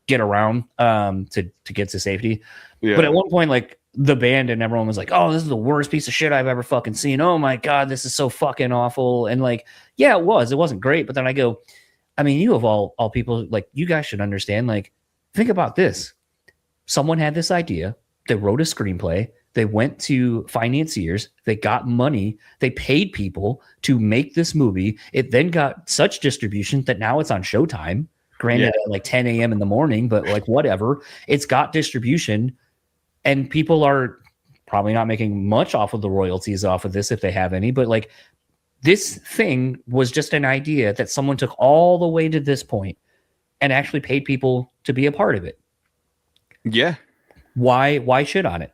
get around to get to safety. But at one point, like the band and everyone was like, oh, this is the worst piece of shit I've ever fucking seen. Oh my God, this is so fucking awful. And like, yeah, it wasn't great. But then I go, I mean, you of all people, like you guys should understand, like, think about this. Someone had this idea. They wrote a screenplay. They went to financiers. They got money. They paid people to make this movie. It then got such distribution that now it's on Showtime. Granted, at like 10 a.m. in the morning, but like whatever. It's got distribution. And people are probably not making much off of the royalties off of this if they have any. But like this thing was just an idea that someone took all the way to this point and actually paid people to be a part of it. Yeah. Why shit on it?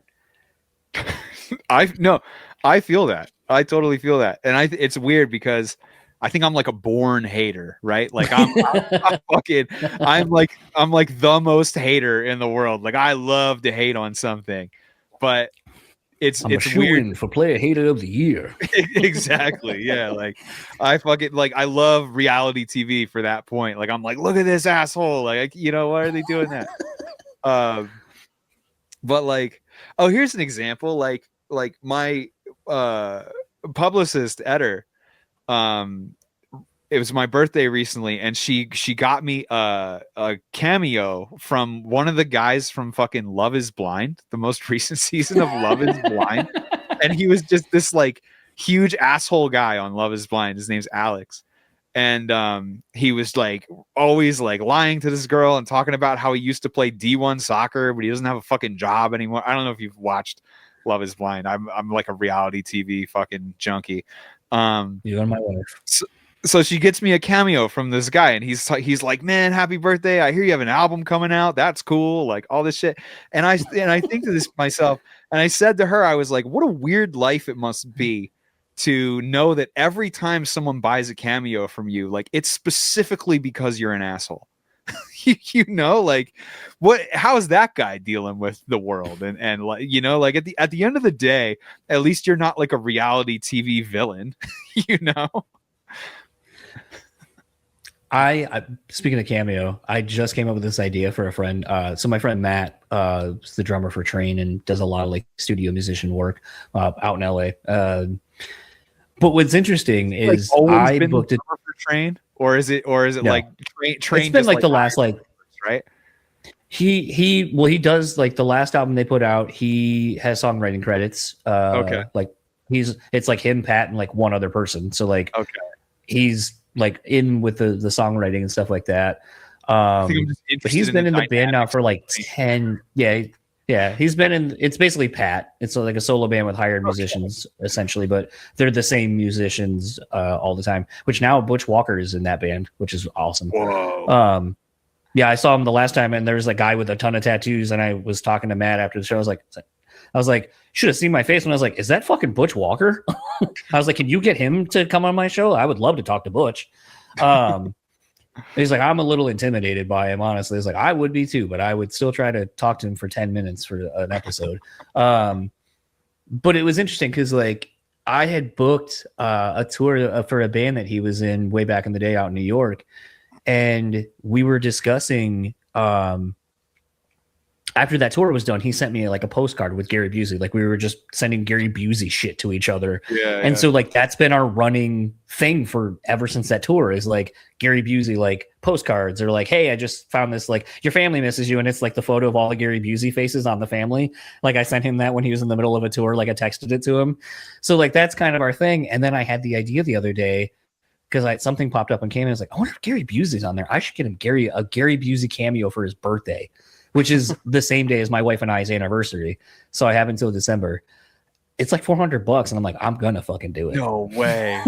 I feel that. I totally feel that. And it's weird because I think I'm like a born hater, right? Like I'm like the most hater in the world. Like I love to hate on something, but I'm a it's weird. shoo-in for player hater of the year. Exactly. Yeah. Like I fucking like I love reality TV for that point. Like I'm like, look at this asshole. Like, you know, why are they doing that? But like, oh, here's an example. Like my uh publicist Eder, um, it was my birthday recently, and she got me a cameo from one of the guys from fucking Love Is Blind, the most recent season of Love Is Blind. And he was just this like huge asshole guy on Love Is Blind. His name's Alex. And he was like always like lying to this girl and talking about how he used to play D1 soccer, but he doesn't have a fucking job anymore. I don't know if you've watched Love Is Blind. I'm like a reality TV fucking junkie. You and my wife. So she gets me a cameo from this guy, and he's like, man, happy birthday, I hear you have an album coming out, that's cool, like all this shit. And I think to this myself, and I said to her, I was like, what a weird life it must be to know that every time someone buys a cameo from you, like it's specifically because you're an asshole. You know, like how is that guy dealing with the world? And like, you know, like at the end of the day, at least you're not like a reality TV villain. You know. I speaking of cameo, I just came up with this idea for a friend. So my friend Matt is the drummer for Train and does a lot of like studio musician work out in LA. But what's interesting is like I booked it for Train, or is it no. like Train? It's been like the last like right. He does like the last album they put out. He has songwriting credits. Okay. Like it's like him, Pat, and like one other person. So like okay, he's like in with the songwriting and stuff like that. I think I'm just But he's been in the band now for like 10. Yeah. He's been in. It's basically Pat. It's like a solo band with hired musicians essentially, but they're the same musicians all the time. Which now Butch Walker is in that band, which is awesome. Whoa. Yeah, I saw him the last time, and there's a guy with a ton of tattoos, and I was talking to Matt after the show. I was like, should have seen my face when I was like, is that fucking Butch Walker? I was like, can you get him to come on my show? I would love to talk to Butch. He's like, I'm a little intimidated by him, honestly. He's like, I would be too, but I would still try to talk to him for 10 minutes for an episode. But it was interesting because like I had booked a tour for a band that he was in way back in the day out in New York. And we were discussing after that tour was done, he sent me like a postcard with Gary Busey. Like we were just sending Gary Busey shit to each other. And so like that's been our running thing for ever since that tour is like Gary Busey like postcards or like, hey, I just found this, like your family misses you, and it's like the photo of all the Gary Busey faces on the family. Like I sent him that when he was in the middle of a tour, like I texted it to him. So like that's kind of our thing. And then I had the idea the other day because something popped up and came in. I was like, I wonder if Gary Busey's on there. I should get him a Gary Busey cameo for his birthday, which is the same day as my wife and I's anniversary. So I have until December. It's like $400, and I'm like, I'm gonna fucking do it. No way.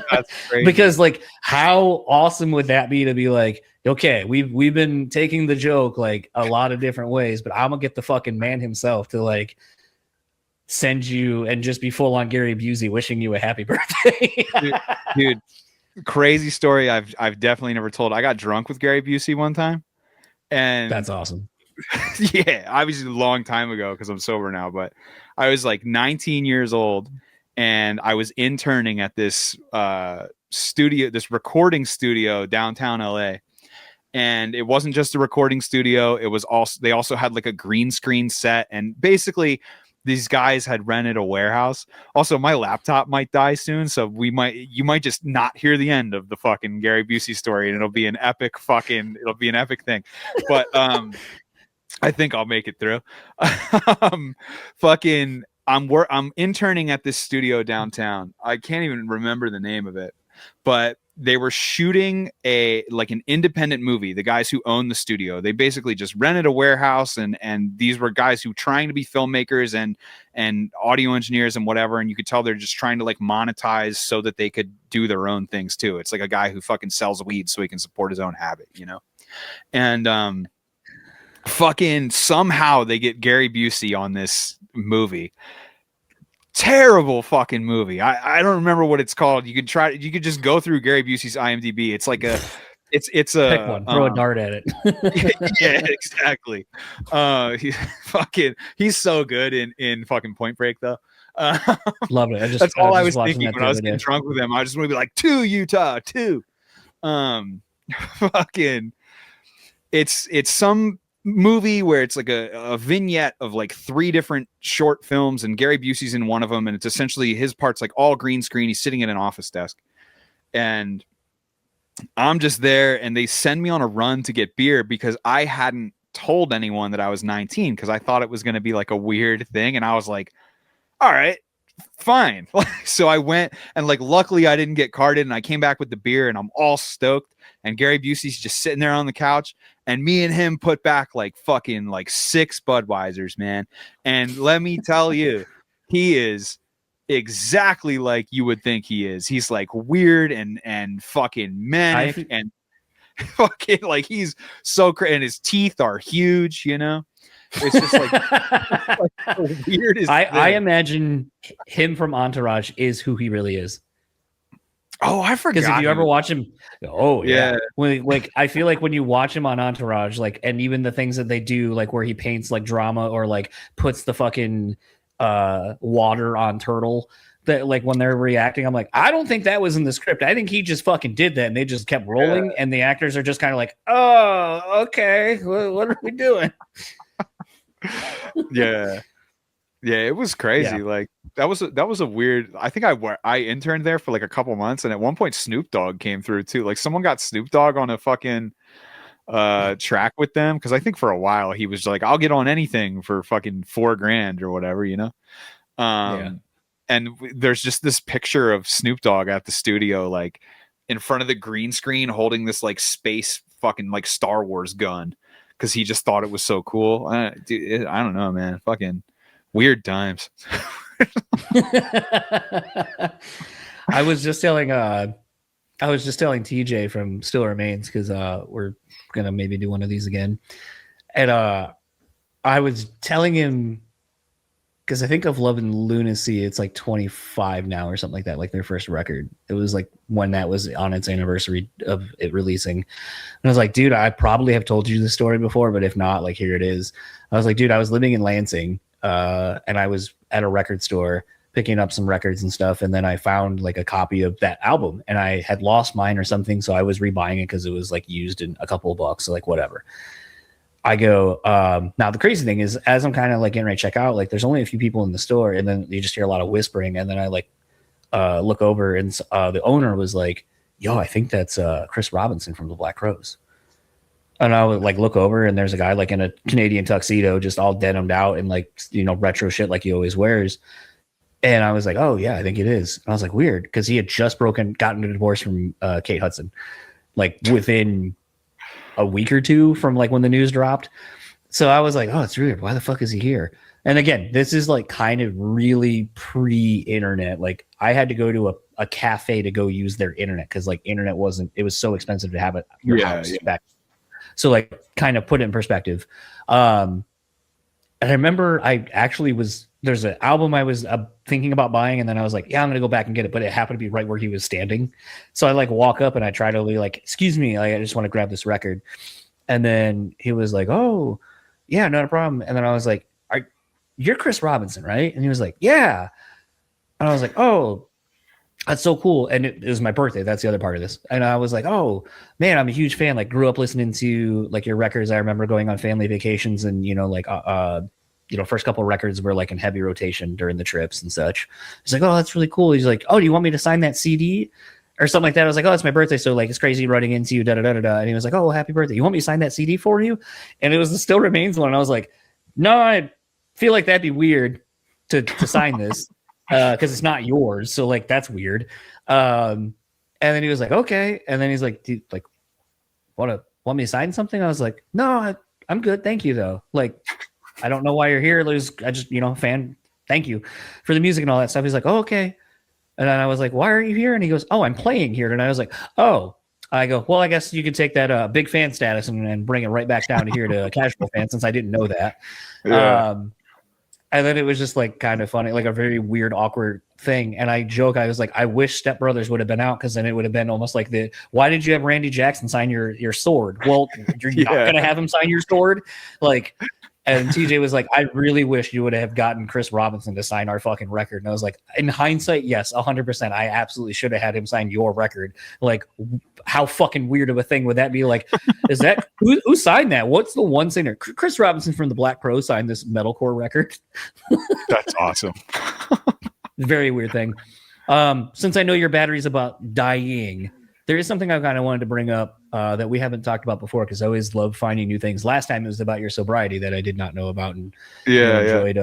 That's crazy. Because like, how awesome would that be to be like, okay, we've been taking the joke like a lot of different ways, but I'm gonna get the fucking man himself to like send you and just be full on Gary Busey wishing you a happy birthday. dude, crazy story. I've definitely never told. I got drunk with Gary Busey one time, and that's awesome. Yeah, obviously a long time ago because I'm sober now, but I was like 19 years old, and I was interning at this studio, this recording studio downtown LA. And it wasn't just a recording studio. It was also, they also had like a green screen set, and basically these guys had rented a warehouse. Also, my laptop might die soon, so you might just not hear the end of the fucking Gary Busey story, and it'll be an epic thing. But I think I'll make it through. I'm interning at this studio downtown. I can't even remember the name of it, but they were shooting an independent movie. The guys who own the studio, they basically just rented a warehouse, and these were guys who trying to be filmmakers and audio engineers and whatever. And you could tell they're just trying to like monetize so that they could do their own things too. It's like a guy who fucking sells weed so he can support his own habit, you know? And fucking somehow they get Gary Busey on this movie. Terrible fucking movie. I don't remember what it's called. You could just go through Gary Busey's IMDb. It's like it's a Pick one, throw a dart at it. yeah, exactly. He's so good in fucking Point Break though. Love it. That's all I was thinking when I was getting drunk with him. I just want to be like, 2 Utah, 2. Fucking it's some movie where it's like a vignette of like 3 different short films, and Gary Busey's in one of them, and it's essentially his part's like all green screen. He's sitting at an office desk, and I'm just there, and they send me on a run to get beer because I hadn't told anyone that I was 19 because I thought it was going to be like a weird thing, and I was like, all right, fine. So I went, and like luckily I didn't get carded, and I came back with the beer, and I'm all stoked, and Gary Busey's just sitting there on the couch, and me and him put back like fucking like 6 Budweisers, man. And let me tell you, he is exactly like you would think he is. He's like weird and fucking manic and fucking like he's so crazy, and his teeth are huge, you know. It's just like, the weirdest I imagine him from Entourage is who he really is. Oh, I forgot. Because if you ever watch him, yeah. Like I feel like when you watch him on Entourage, like, and even the things that they do, like where he paints like drama or like puts the fucking water on Turtle, that like when they're reacting, I'm like, I don't think that was in the script. I think he just fucking did that, and they just kept rolling, and the actors are just kind of like, oh, okay, what are we doing? Yeah, it was crazy. Like that was a weird. I think I interned there for like a couple months, and at one point Snoop Dogg came through too. Like someone got Snoop Dogg on a fucking track with them, because I think for a while he was like, I'll get on anything for fucking $4,000 or whatever, you know. And there's just this picture of Snoop Dogg at the studio, like in front of the green screen, holding this like space fucking like Star Wars gun, because he just thought it was so cool. Dude, I don't know, man. Fucking weird times. I was just telling TJ from Still Remains, because we're gonna maybe do one of these again, and I was telling him, because I think of Love and Lunacy, it's like 25 now or something like that, like their first record. It was like when that was on its anniversary of it releasing. And I was like, dude, I probably have told you this story before, but if not, like, here it is. I was like, dude, I was living in Lansing, and I was at a record store picking up some records and stuff, and then I found like a copy of that album, and I had lost mine or something, so I was rebuying it because it was like used in a couple of bucks, so like whatever. I go, now the crazy thing is, as I'm kind of like getting ready to check out, like there's only a few people in the store, and then you just hear a lot of whispering, and then I like look over, and the owner was like, yo, I think that's Chris Robinson from the Black Crowes. And I would like look over, and there's a guy like in a Canadian tuxedo, just all denimed out and like, you know, retro shit like he always wears. And I was like, oh yeah, I think it is. And I was like, weird, because he had just gotten a divorce from Kate Hudson, like within a week or two from like when the news dropped. So I was like, oh, it's weird. Why the fuck is he here? And again, this is like kind of really pre-internet. Like I had to go to a cafe to go use their internet, because like internet it was so expensive to have it at your house back. So like kind of put it in perspective. And I remember I actually there's an album I was thinking about buying, and then I was like, yeah, I'm going to go back and get it. But it happened to be right where he was standing. So I like walk up and I try to be like, excuse me, I just want to grab this record. And then he was like, oh yeah, not a problem. And then I was like, you're Chris Robinson, right? And he was like, yeah. And I was like, oh, that's so cool. And it was my birthday. That's the other part of this. And I was like, oh man, I'm a huge fan. Like grew up listening to like your records. I remember going on family vacations, and, you know, like, you know, first couple of records were like in heavy rotation during the trips and such. He's like, oh, that's really cool. He's like, oh, do you want me to sign that CD or something like that? I was like, oh, it's my birthday, so like it's crazy running into you, da da da da. And he was like, oh, happy birthday. You want me to sign that CD for you? And it was the Still Remains one. And I was like, no, I feel like that'd be weird to sign this because it's not yours. So like that's weird. And then he was like, okay. And then he's like, dude, like, want me to sign something? I was like, no, I'm good, thank you though. Like, I don't know why you're here. I just, you know, fan. Thank you for the music and all that stuff. He's like, oh, okay. And then I was like, why are you here? And he goes, oh, I'm playing here. And I was like, oh. I go, well, I guess you could take that big fan status and bring it right back down to here to a casual fan, since I didn't know that. Yeah. And then it was just like kind of funny, like a very weird, awkward thing. And I joke, I was like, I wish Step Brothers would have been out, because then it would have been almost like why did you have Randy Jackson sign your sword? Well, you're not going to have him sign your sword. Like, and TJ was like, I really wish you would have gotten Chris Robinson to sign our fucking record. And I was like, in hindsight, yes, 100%. I absolutely should have had him sign your record. Like, how fucking weird of a thing would that be? Like, is that who signed that? What's the one singer? Chris Robinson from the Black Crow signed this metalcore record. That's awesome. Very weird thing. Since I know your battery's about dying, there is something I kind of wanted to bring up that we haven't talked about before, because I always love finding new things. Last time it was about your sobriety that I did not know about, and enjoyed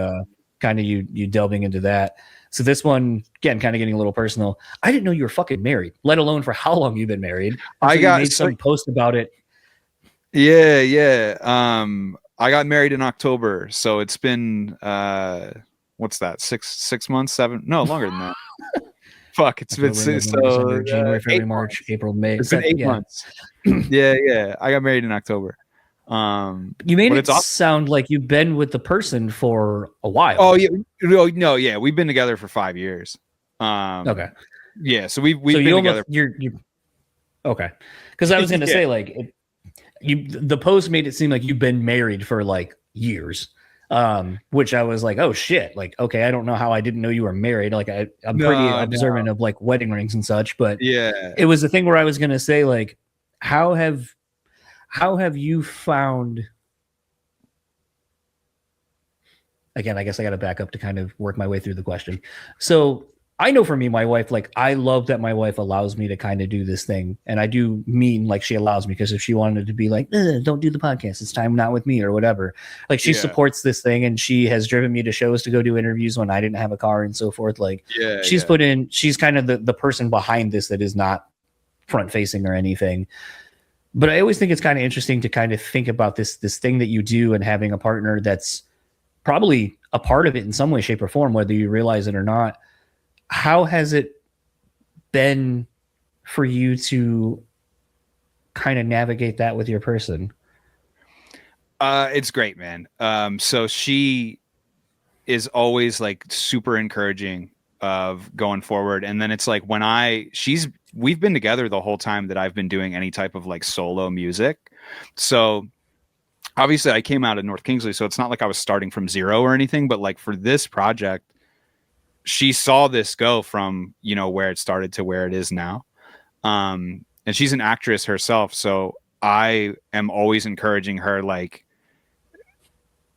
kind of you delving into that. So this one, again, kind of getting a little personal. I didn't know you were fucking married, let alone for how long you've been married. I made some post about it. Yeah. I got married in October, so it's been what's that? 6 months, 7? No, longer than that. Fuck, it's been December, January, February, March, April, May. It's been 8 months. Yeah. I got married in October. You made it sound like you've been with the person for a while. Oh yeah, no, yeah, we've been together for 5 years. Okay. Yeah, so we've been together. You're okay, because I was gonna say, like, the post made it seem like you've been married for like years. Which I was like, oh shit, like, okay, I don't know how I didn't know you were married. Like, I'm pretty observant of like wedding rings and such, but yeah, it was the thing where I was gonna say, like, how have you found? Again, I guess I got to back up to kind of work my way through the question. So I know for me, my wife, like, I love that my wife allows me to kind of do this thing. And I do mean like she allows me, because if she wanted to be like, don't do the podcast, it's time not with me or whatever. Like, she supports this thing, and she has driven me to shows to go do interviews when I didn't have a car and so forth. Like, she's kind of the person behind this that is not front facing or anything. But I always think it's kind of interesting to kind of think about this thing that you do, and having a partner that's probably a part of it in some way, shape, or form, whether you realize it or not. How has it been for you to kind of navigate that with your person? It's great, man. So she is always like super encouraging of going forward. And then it's like we've been together the whole time that I've been doing any type of like solo music. So obviously I came out of North Kingsley, so it's not like I was starting from zero or anything, but like for this project, she saw this go from, where it started to where it is now. And she's an actress herself. So I am always encouraging her, like,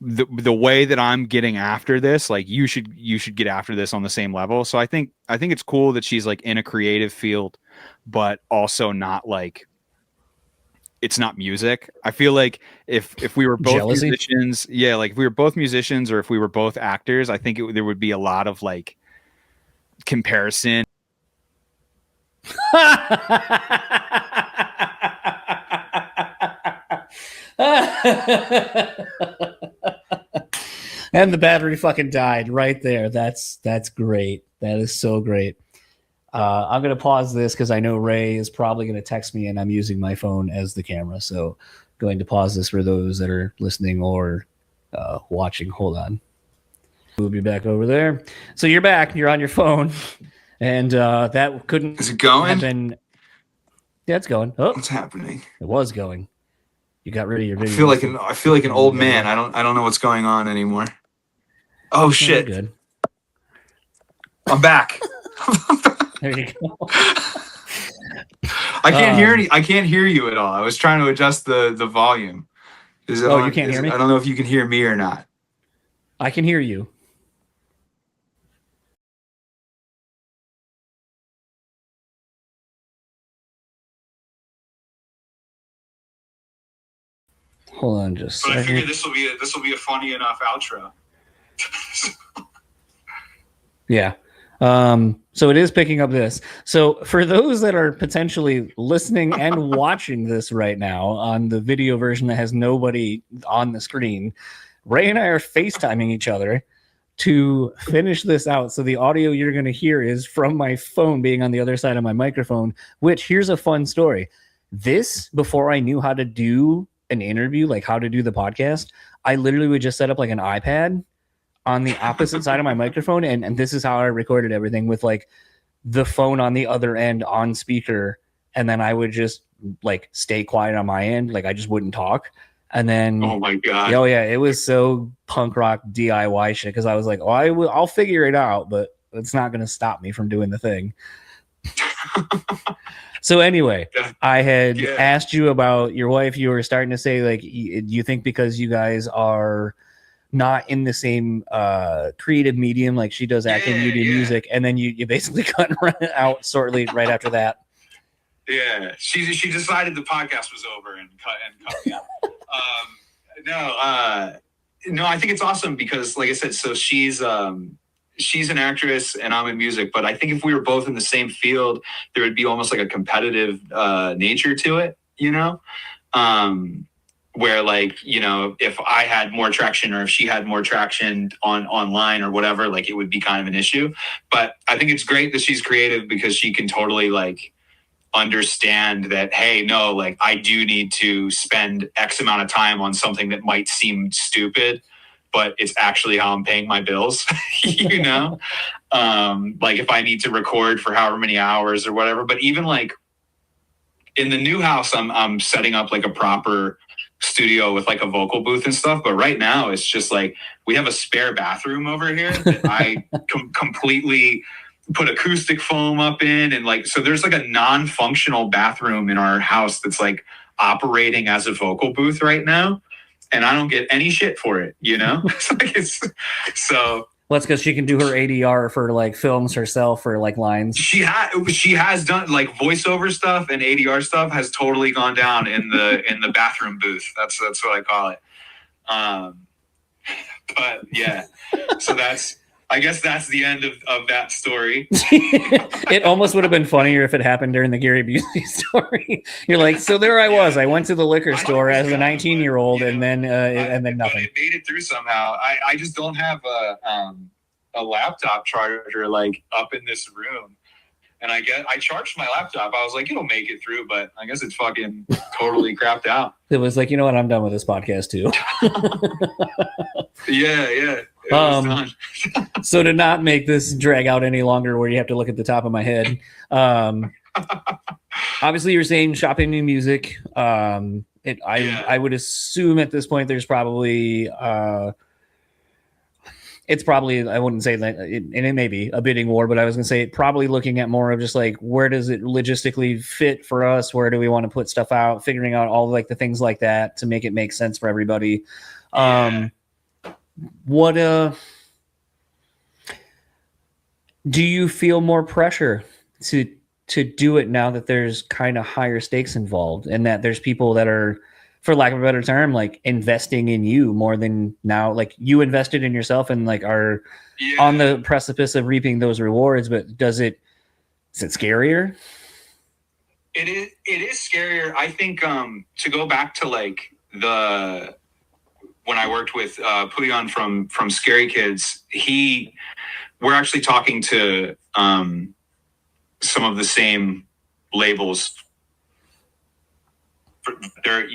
the way that I'm getting after this, like, you should get after this on the same level. So I think it's cool that she's like in a creative field, but also not like, it's not music. I feel like if we were both musicians, like if we were both musicians, or if we were both actors, I think there would be a lot of like comparison. And the battery fucking died right there. That's great. That is so great. I'm going to pause this because I know Ray is probably going to text me, and I'm using my phone as the camera. So going to pause this for those that are listening or watching. Hold on. We'll be back over there. So you're back. You're on your phone. And that couldn't... Is it going? Yeah, it's going. Oh, what's happening? It was going. You got rid of your video. I feel like an old man. I don't know what's going on anymore. Oh shit. Good. I'm back. There you go. I can't hear you at all. I was trying to adjust the volume. You can't hear me? I don't know if you can hear me or not. I can hear you. Hold on just a second. But I figure this will be a funny enough outro. Yeah. So it is picking up this. So for those that are potentially listening and watching this right now on the video version that has nobody on the screen, Ray and I are FaceTiming each other to finish this out. So the audio you're going to hear is from my phone being on the other side of my microphone, which, here's a fun story. This, before I knew how to do an interview, like how to do the podcast, I literally would just set up like an iPad on the opposite side of my microphone, and this is how I recorded everything, with like the phone on the other end on speaker, and then I would just like stay quiet on my end, like I just wouldn't talk. And then Oh my God. oh yeah, it was so punk rock DIY shit, because I was like, oh, I'll figure it out, but it's not going to stop me from doing the thing. So anyway, I had asked you about your wife. You were starting to say, like, you think because you guys are not in the same creative medium, like she does acting, you do music, and then you basically cut out shortly right after that. Yeah, she decided the podcast was over and cut me out. No, I think it's awesome because, like I said, so she's an actress and I'm in music, but I think if we were both in the same field, there would be almost like a competitive nature to it, you know? Where, like, you know, if I had more traction or if she had more traction online or whatever, like, it would be kind of an issue. But I think it's great that she's creative because she can totally, like, understand that, hey, no, like, I do need to spend X amount of time on something that might seem stupid, but it's actually how I'm paying my bills, you know? Like, if I need to record for however many hours or whatever. But even, like, in the new house, I'm setting up, like, a proper studio with, like, a vocal booth and stuff. But right now, it's just, like, we have a spare bathroom over here that I completely put acoustic foam up in. And, like, so there's, like, a non-functional bathroom in our house that's, like, operating as a vocal booth right now. And I don't get any shit for it, you know? So well, that's because she can do her ADR for like films herself or like lines. She has done like voiceover stuff, and ADR stuff has totally gone down in the bathroom booth. That's what I call it. But yeah, so I guess that's the end of that story. It almost would have been funnier if it happened during the Gary Busey story. You're like, so there I was. I went to the liquor store as a 19-year-old, and then nothing. But it made it through somehow. I just don't have a laptop charger like up in this room, and I charged my laptop. I was like, it'll make it through, but I guess it's fucking totally crapped out. It was like, you know what? I'm done with this podcast too. Yeah. So to not make this drag out any longer where you have to look at the top of my head, obviously you're saying shopping new music. I would assume at this point there's probably it's probably, I wouldn't say that, and it may be a bidding war, but I was going to say probably looking at more of just like, where does it logistically fit for us? Where do we want to put stuff out? Figuring out all like the things like that to make it make sense for everybody. What do you feel more pressure to do it now that there's kind of higher stakes involved, and that there's people that are, for lack of a better term, like investing in you more than now, like you invested in yourself and like are on the precipice of reaping those rewards? But is it scarier? It is scarier. I think to go back to like when I worked with Puyan from Scary Kids, we're actually talking to some of the same labels. They're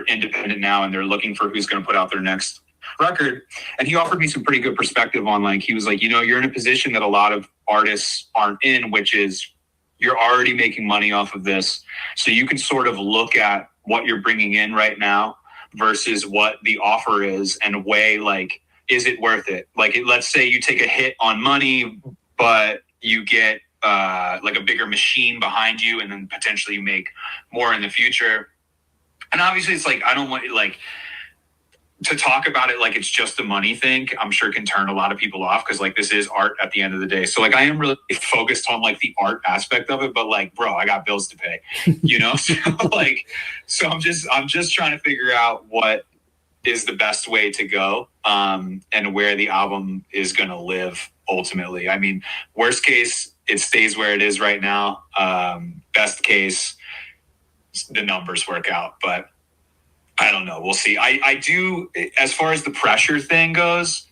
independent now, and they're looking for who's going to put out their next record. And he offered me some pretty good perspective on, like, he was like, you're in a position that a lot of artists aren't in, which is you're already making money off of this. So you can sort of look at what you're bringing in right now versus what the offer is and weigh, like, is it worth it? Like, let's say you take a hit on money, but you get like a bigger machine behind you, and then potentially you make more in the future. And obviously it's like, I don't want like to talk about it like it's just a money thing. I'm sure can turn a lot of people off, because like this is art at the end of the day. So like I am really focused on like the art aspect of it, but like, bro, I got bills to pay, so I'm just trying to figure out what is the best way to go, and where the album is going to live ultimately. I mean, worst case, it stays where it is right now. Best case, the numbers work out, but I don't know. We'll see. I do, as far as the pressure thing goes,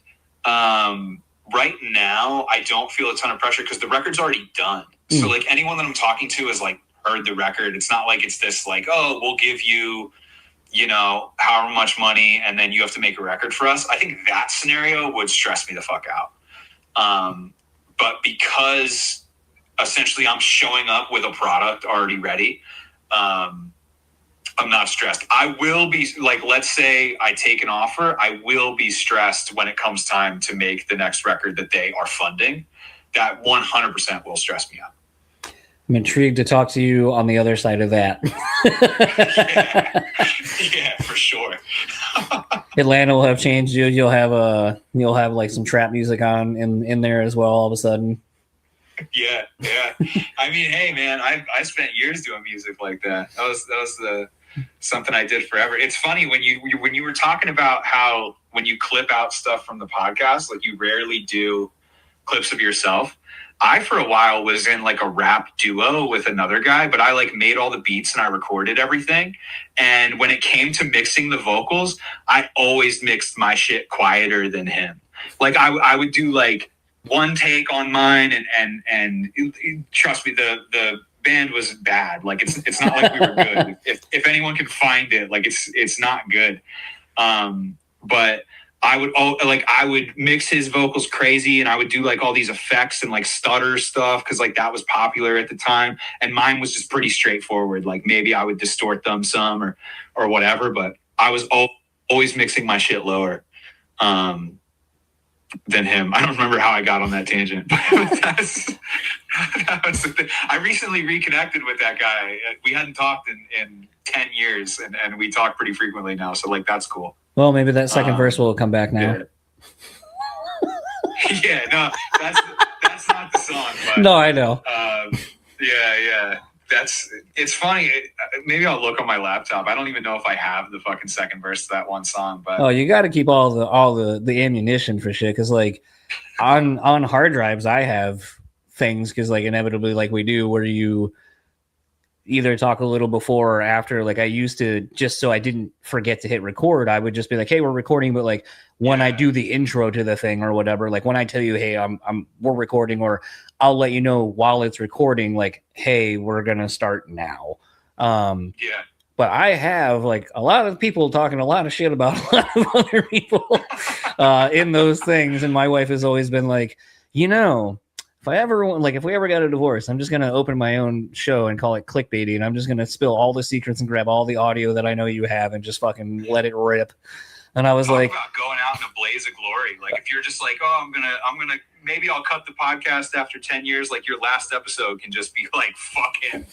right now, I don't feel a ton of pressure because the record's already done. So like anyone that I'm talking to has like heard the record. It's not like it's this like, oh, we'll give you, you know, however much money, and then you have to make a record for us. I think that scenario would stress me the fuck out. But because essentially I'm showing up with a product already ready, I'm not stressed. I will be, like, let's say I take an offer, I will be stressed when it comes time to make the next record that they are funding. That 100% will stress me out. I'm intrigued to talk to you on the other side of that. Yeah, for sure. Atlanta will have changed you. You'll have like some trap music on in there as well all of a sudden. Yeah. I mean, hey man, I spent years doing music like that. That was something I did forever. It's funny when you were talking about how when you clip out stuff from the podcast, like you rarely do clips of yourself. I, for a while, was in like a rap duo with another guy, but I like made all the beats and I recorded everything. And when it came to mixing the vocals, I always mixed my shit quieter than him. Like I would do like one take on mine and trust me, the band was bad. Like it's not like we were good. If anyone can find it, like it's not good. But I would mix his vocals crazy, and I would do like all these effects and like stutter stuff because like that was popular at the time. And mine was just pretty straightforward. Like maybe I would distort them some or whatever, but I was always mixing my shit lower than him. I don't remember how I got on that tangent, but that was the thing. I recently reconnected with that guy. We hadn't talked in 10 years, and we talk pretty frequently now. So like that's cool. Well, maybe that second verse will come back now. Yeah, no, that's not the song. But, no, I know. Yeah. It's funny. Maybe I'll look on my laptop. I don't even know if I have the fucking second verse to that one song. But you got to keep all the ammunition for shit, because like on hard drives I have things, because like inevitably like we do, where you either talk a little before or after. Like I used to, just so I didn't forget to hit record, I would just be like, hey, we're recording. But like when I do the intro to the thing or whatever, like when I tell you, hey, we're recording, or I'll let you know while it's recording, like, hey, we're going to start now. But I have like a lot of people talking a lot of shit about a lot of other people in those things. And my wife has always been like, if we ever got a divorce, I'm just going to open my own show and call it Clickbaity. And I'm just going to spill all the secrets and grab all the audio that I know you have and just fucking let it rip. And I was like, about going out in a blaze of glory. Like if you're just like, oh, I'm going to, maybe I'll cut the podcast after 10 years. Like your last episode can just be like fucking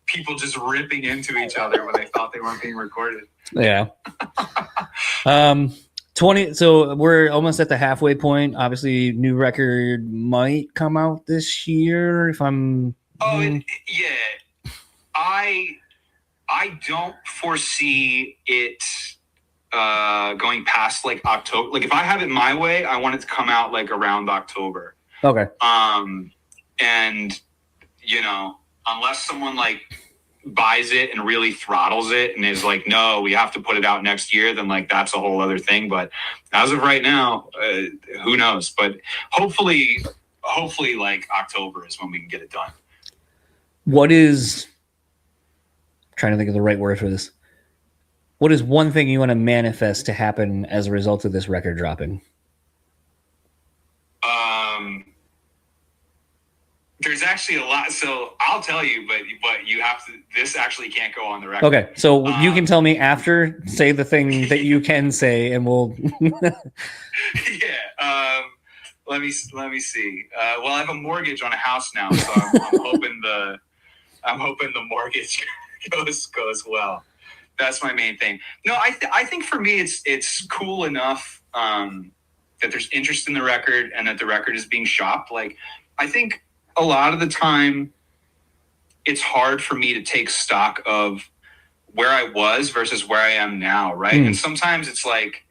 people just ripping into each other when they thought they weren't being recorded. Yeah. 20. So we're almost at the halfway point. Obviously, new record might come out this year. If I'm. Yeah. I don't foresee it going past like October. Like if I have it my way, I want it to come out like around October. Okay. And unless someone like buys it and really throttles it and is like, no, we have to put it out next year, then like that's a whole other thing. But as of right now, who knows? But hopefully like October is when we can get it done. I'm trying to think of the right word for this. What is one thing you want to manifest to happen as a result of this record dropping? There's actually a lot, so I'll tell you, but you have to. This actually can't go on the record. Okay, so you can tell me after. Say the thing that you can say, and we'll. Yeah. Let me see. Well, I have a mortgage on a house now, so I'm hoping the mortgage goes well. That's my main thing. No, I think for me it's cool enough that there's interest in the record and that the record is being shopped. Like I think a lot of the time it's hard for me to take stock of where I was versus where I am now, right? And sometimes it's like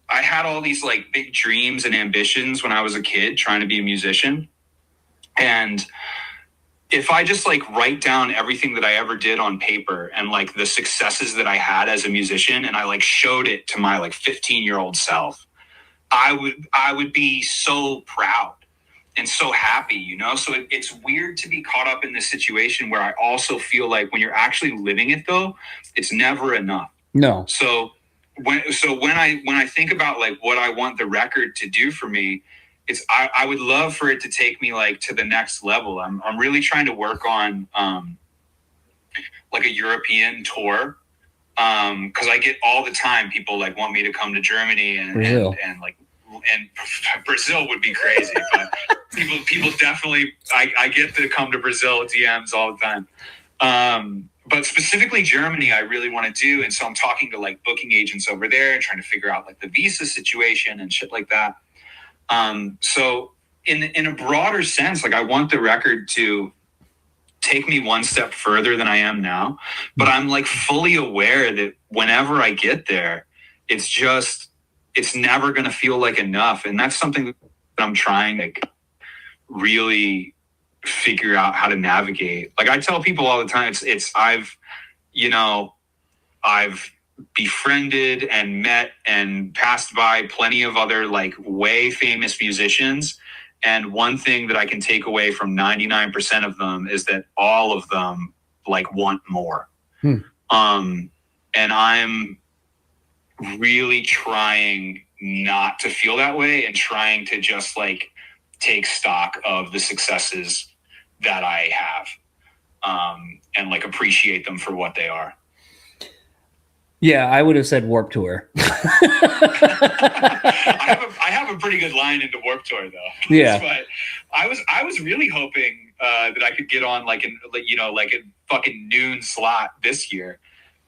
I had all these like big dreams and ambitions when I was a kid trying to be a musician. And if I just like write down everything that I ever did on paper and like the successes that I had as a musician, and I like showed it to my like 15-year-old self, I would be so proud and so happy, So it's weird to be caught up in this situation where I also feel like when you're actually living it though, it's never enough. No. So when I think about like what I want the record to do for me, it's I would love for it to take me like to the next level. I'm really trying to work on like a European tour. Because I get all the time people like want me to come to Germany and Brazil would be crazy, but people definitely I get to come to Brazil DMs all the time. But specifically Germany, I really want to do, and so I'm talking to like booking agents over there and trying to figure out like the visa situation and shit like that. So in a broader sense, like I want the record to take me one step further than I am now, but I'm like fully aware that whenever I get there, it's never going to feel like enough. And that's something that I'm trying to really figure out how to navigate. Like I tell people all the time, I've befriended and met and passed by plenty of other like way famous musicians. And one thing that I can take away from 99% of them is that all of them like want more. And I'm really trying not to feel that way and trying to just like take stock of the successes that I have, and like appreciate them for what they are. Yeah, I would have said Warped Tour. I have a pretty good line into Warped Tour though. Yeah, but I was really hoping that I could get on like a fucking noon slot this year,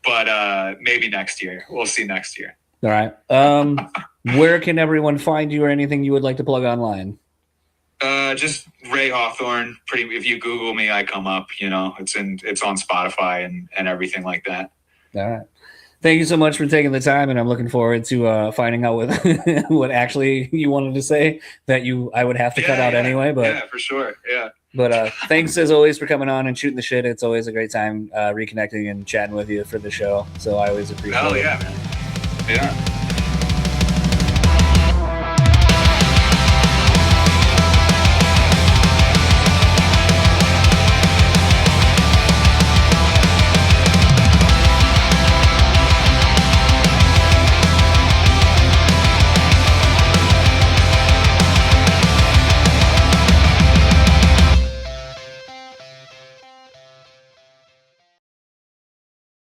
but maybe next year. We'll see next year. All right. Where can everyone find you, or anything you would like to plug online? Just Ray Hawthorne. If you Google me, I come up. It's on Spotify and everything like that. All right. Thank you so much for taking the time, and I'm looking forward to finding out what actually you wanted to say that I would have to cut out anyway. But yeah, for sure. Yeah. But thanks as always for coming on and shooting the shit. It's always a great time reconnecting and chatting with you for the show. So I always appreciate it. Hell yeah, man. Yeah.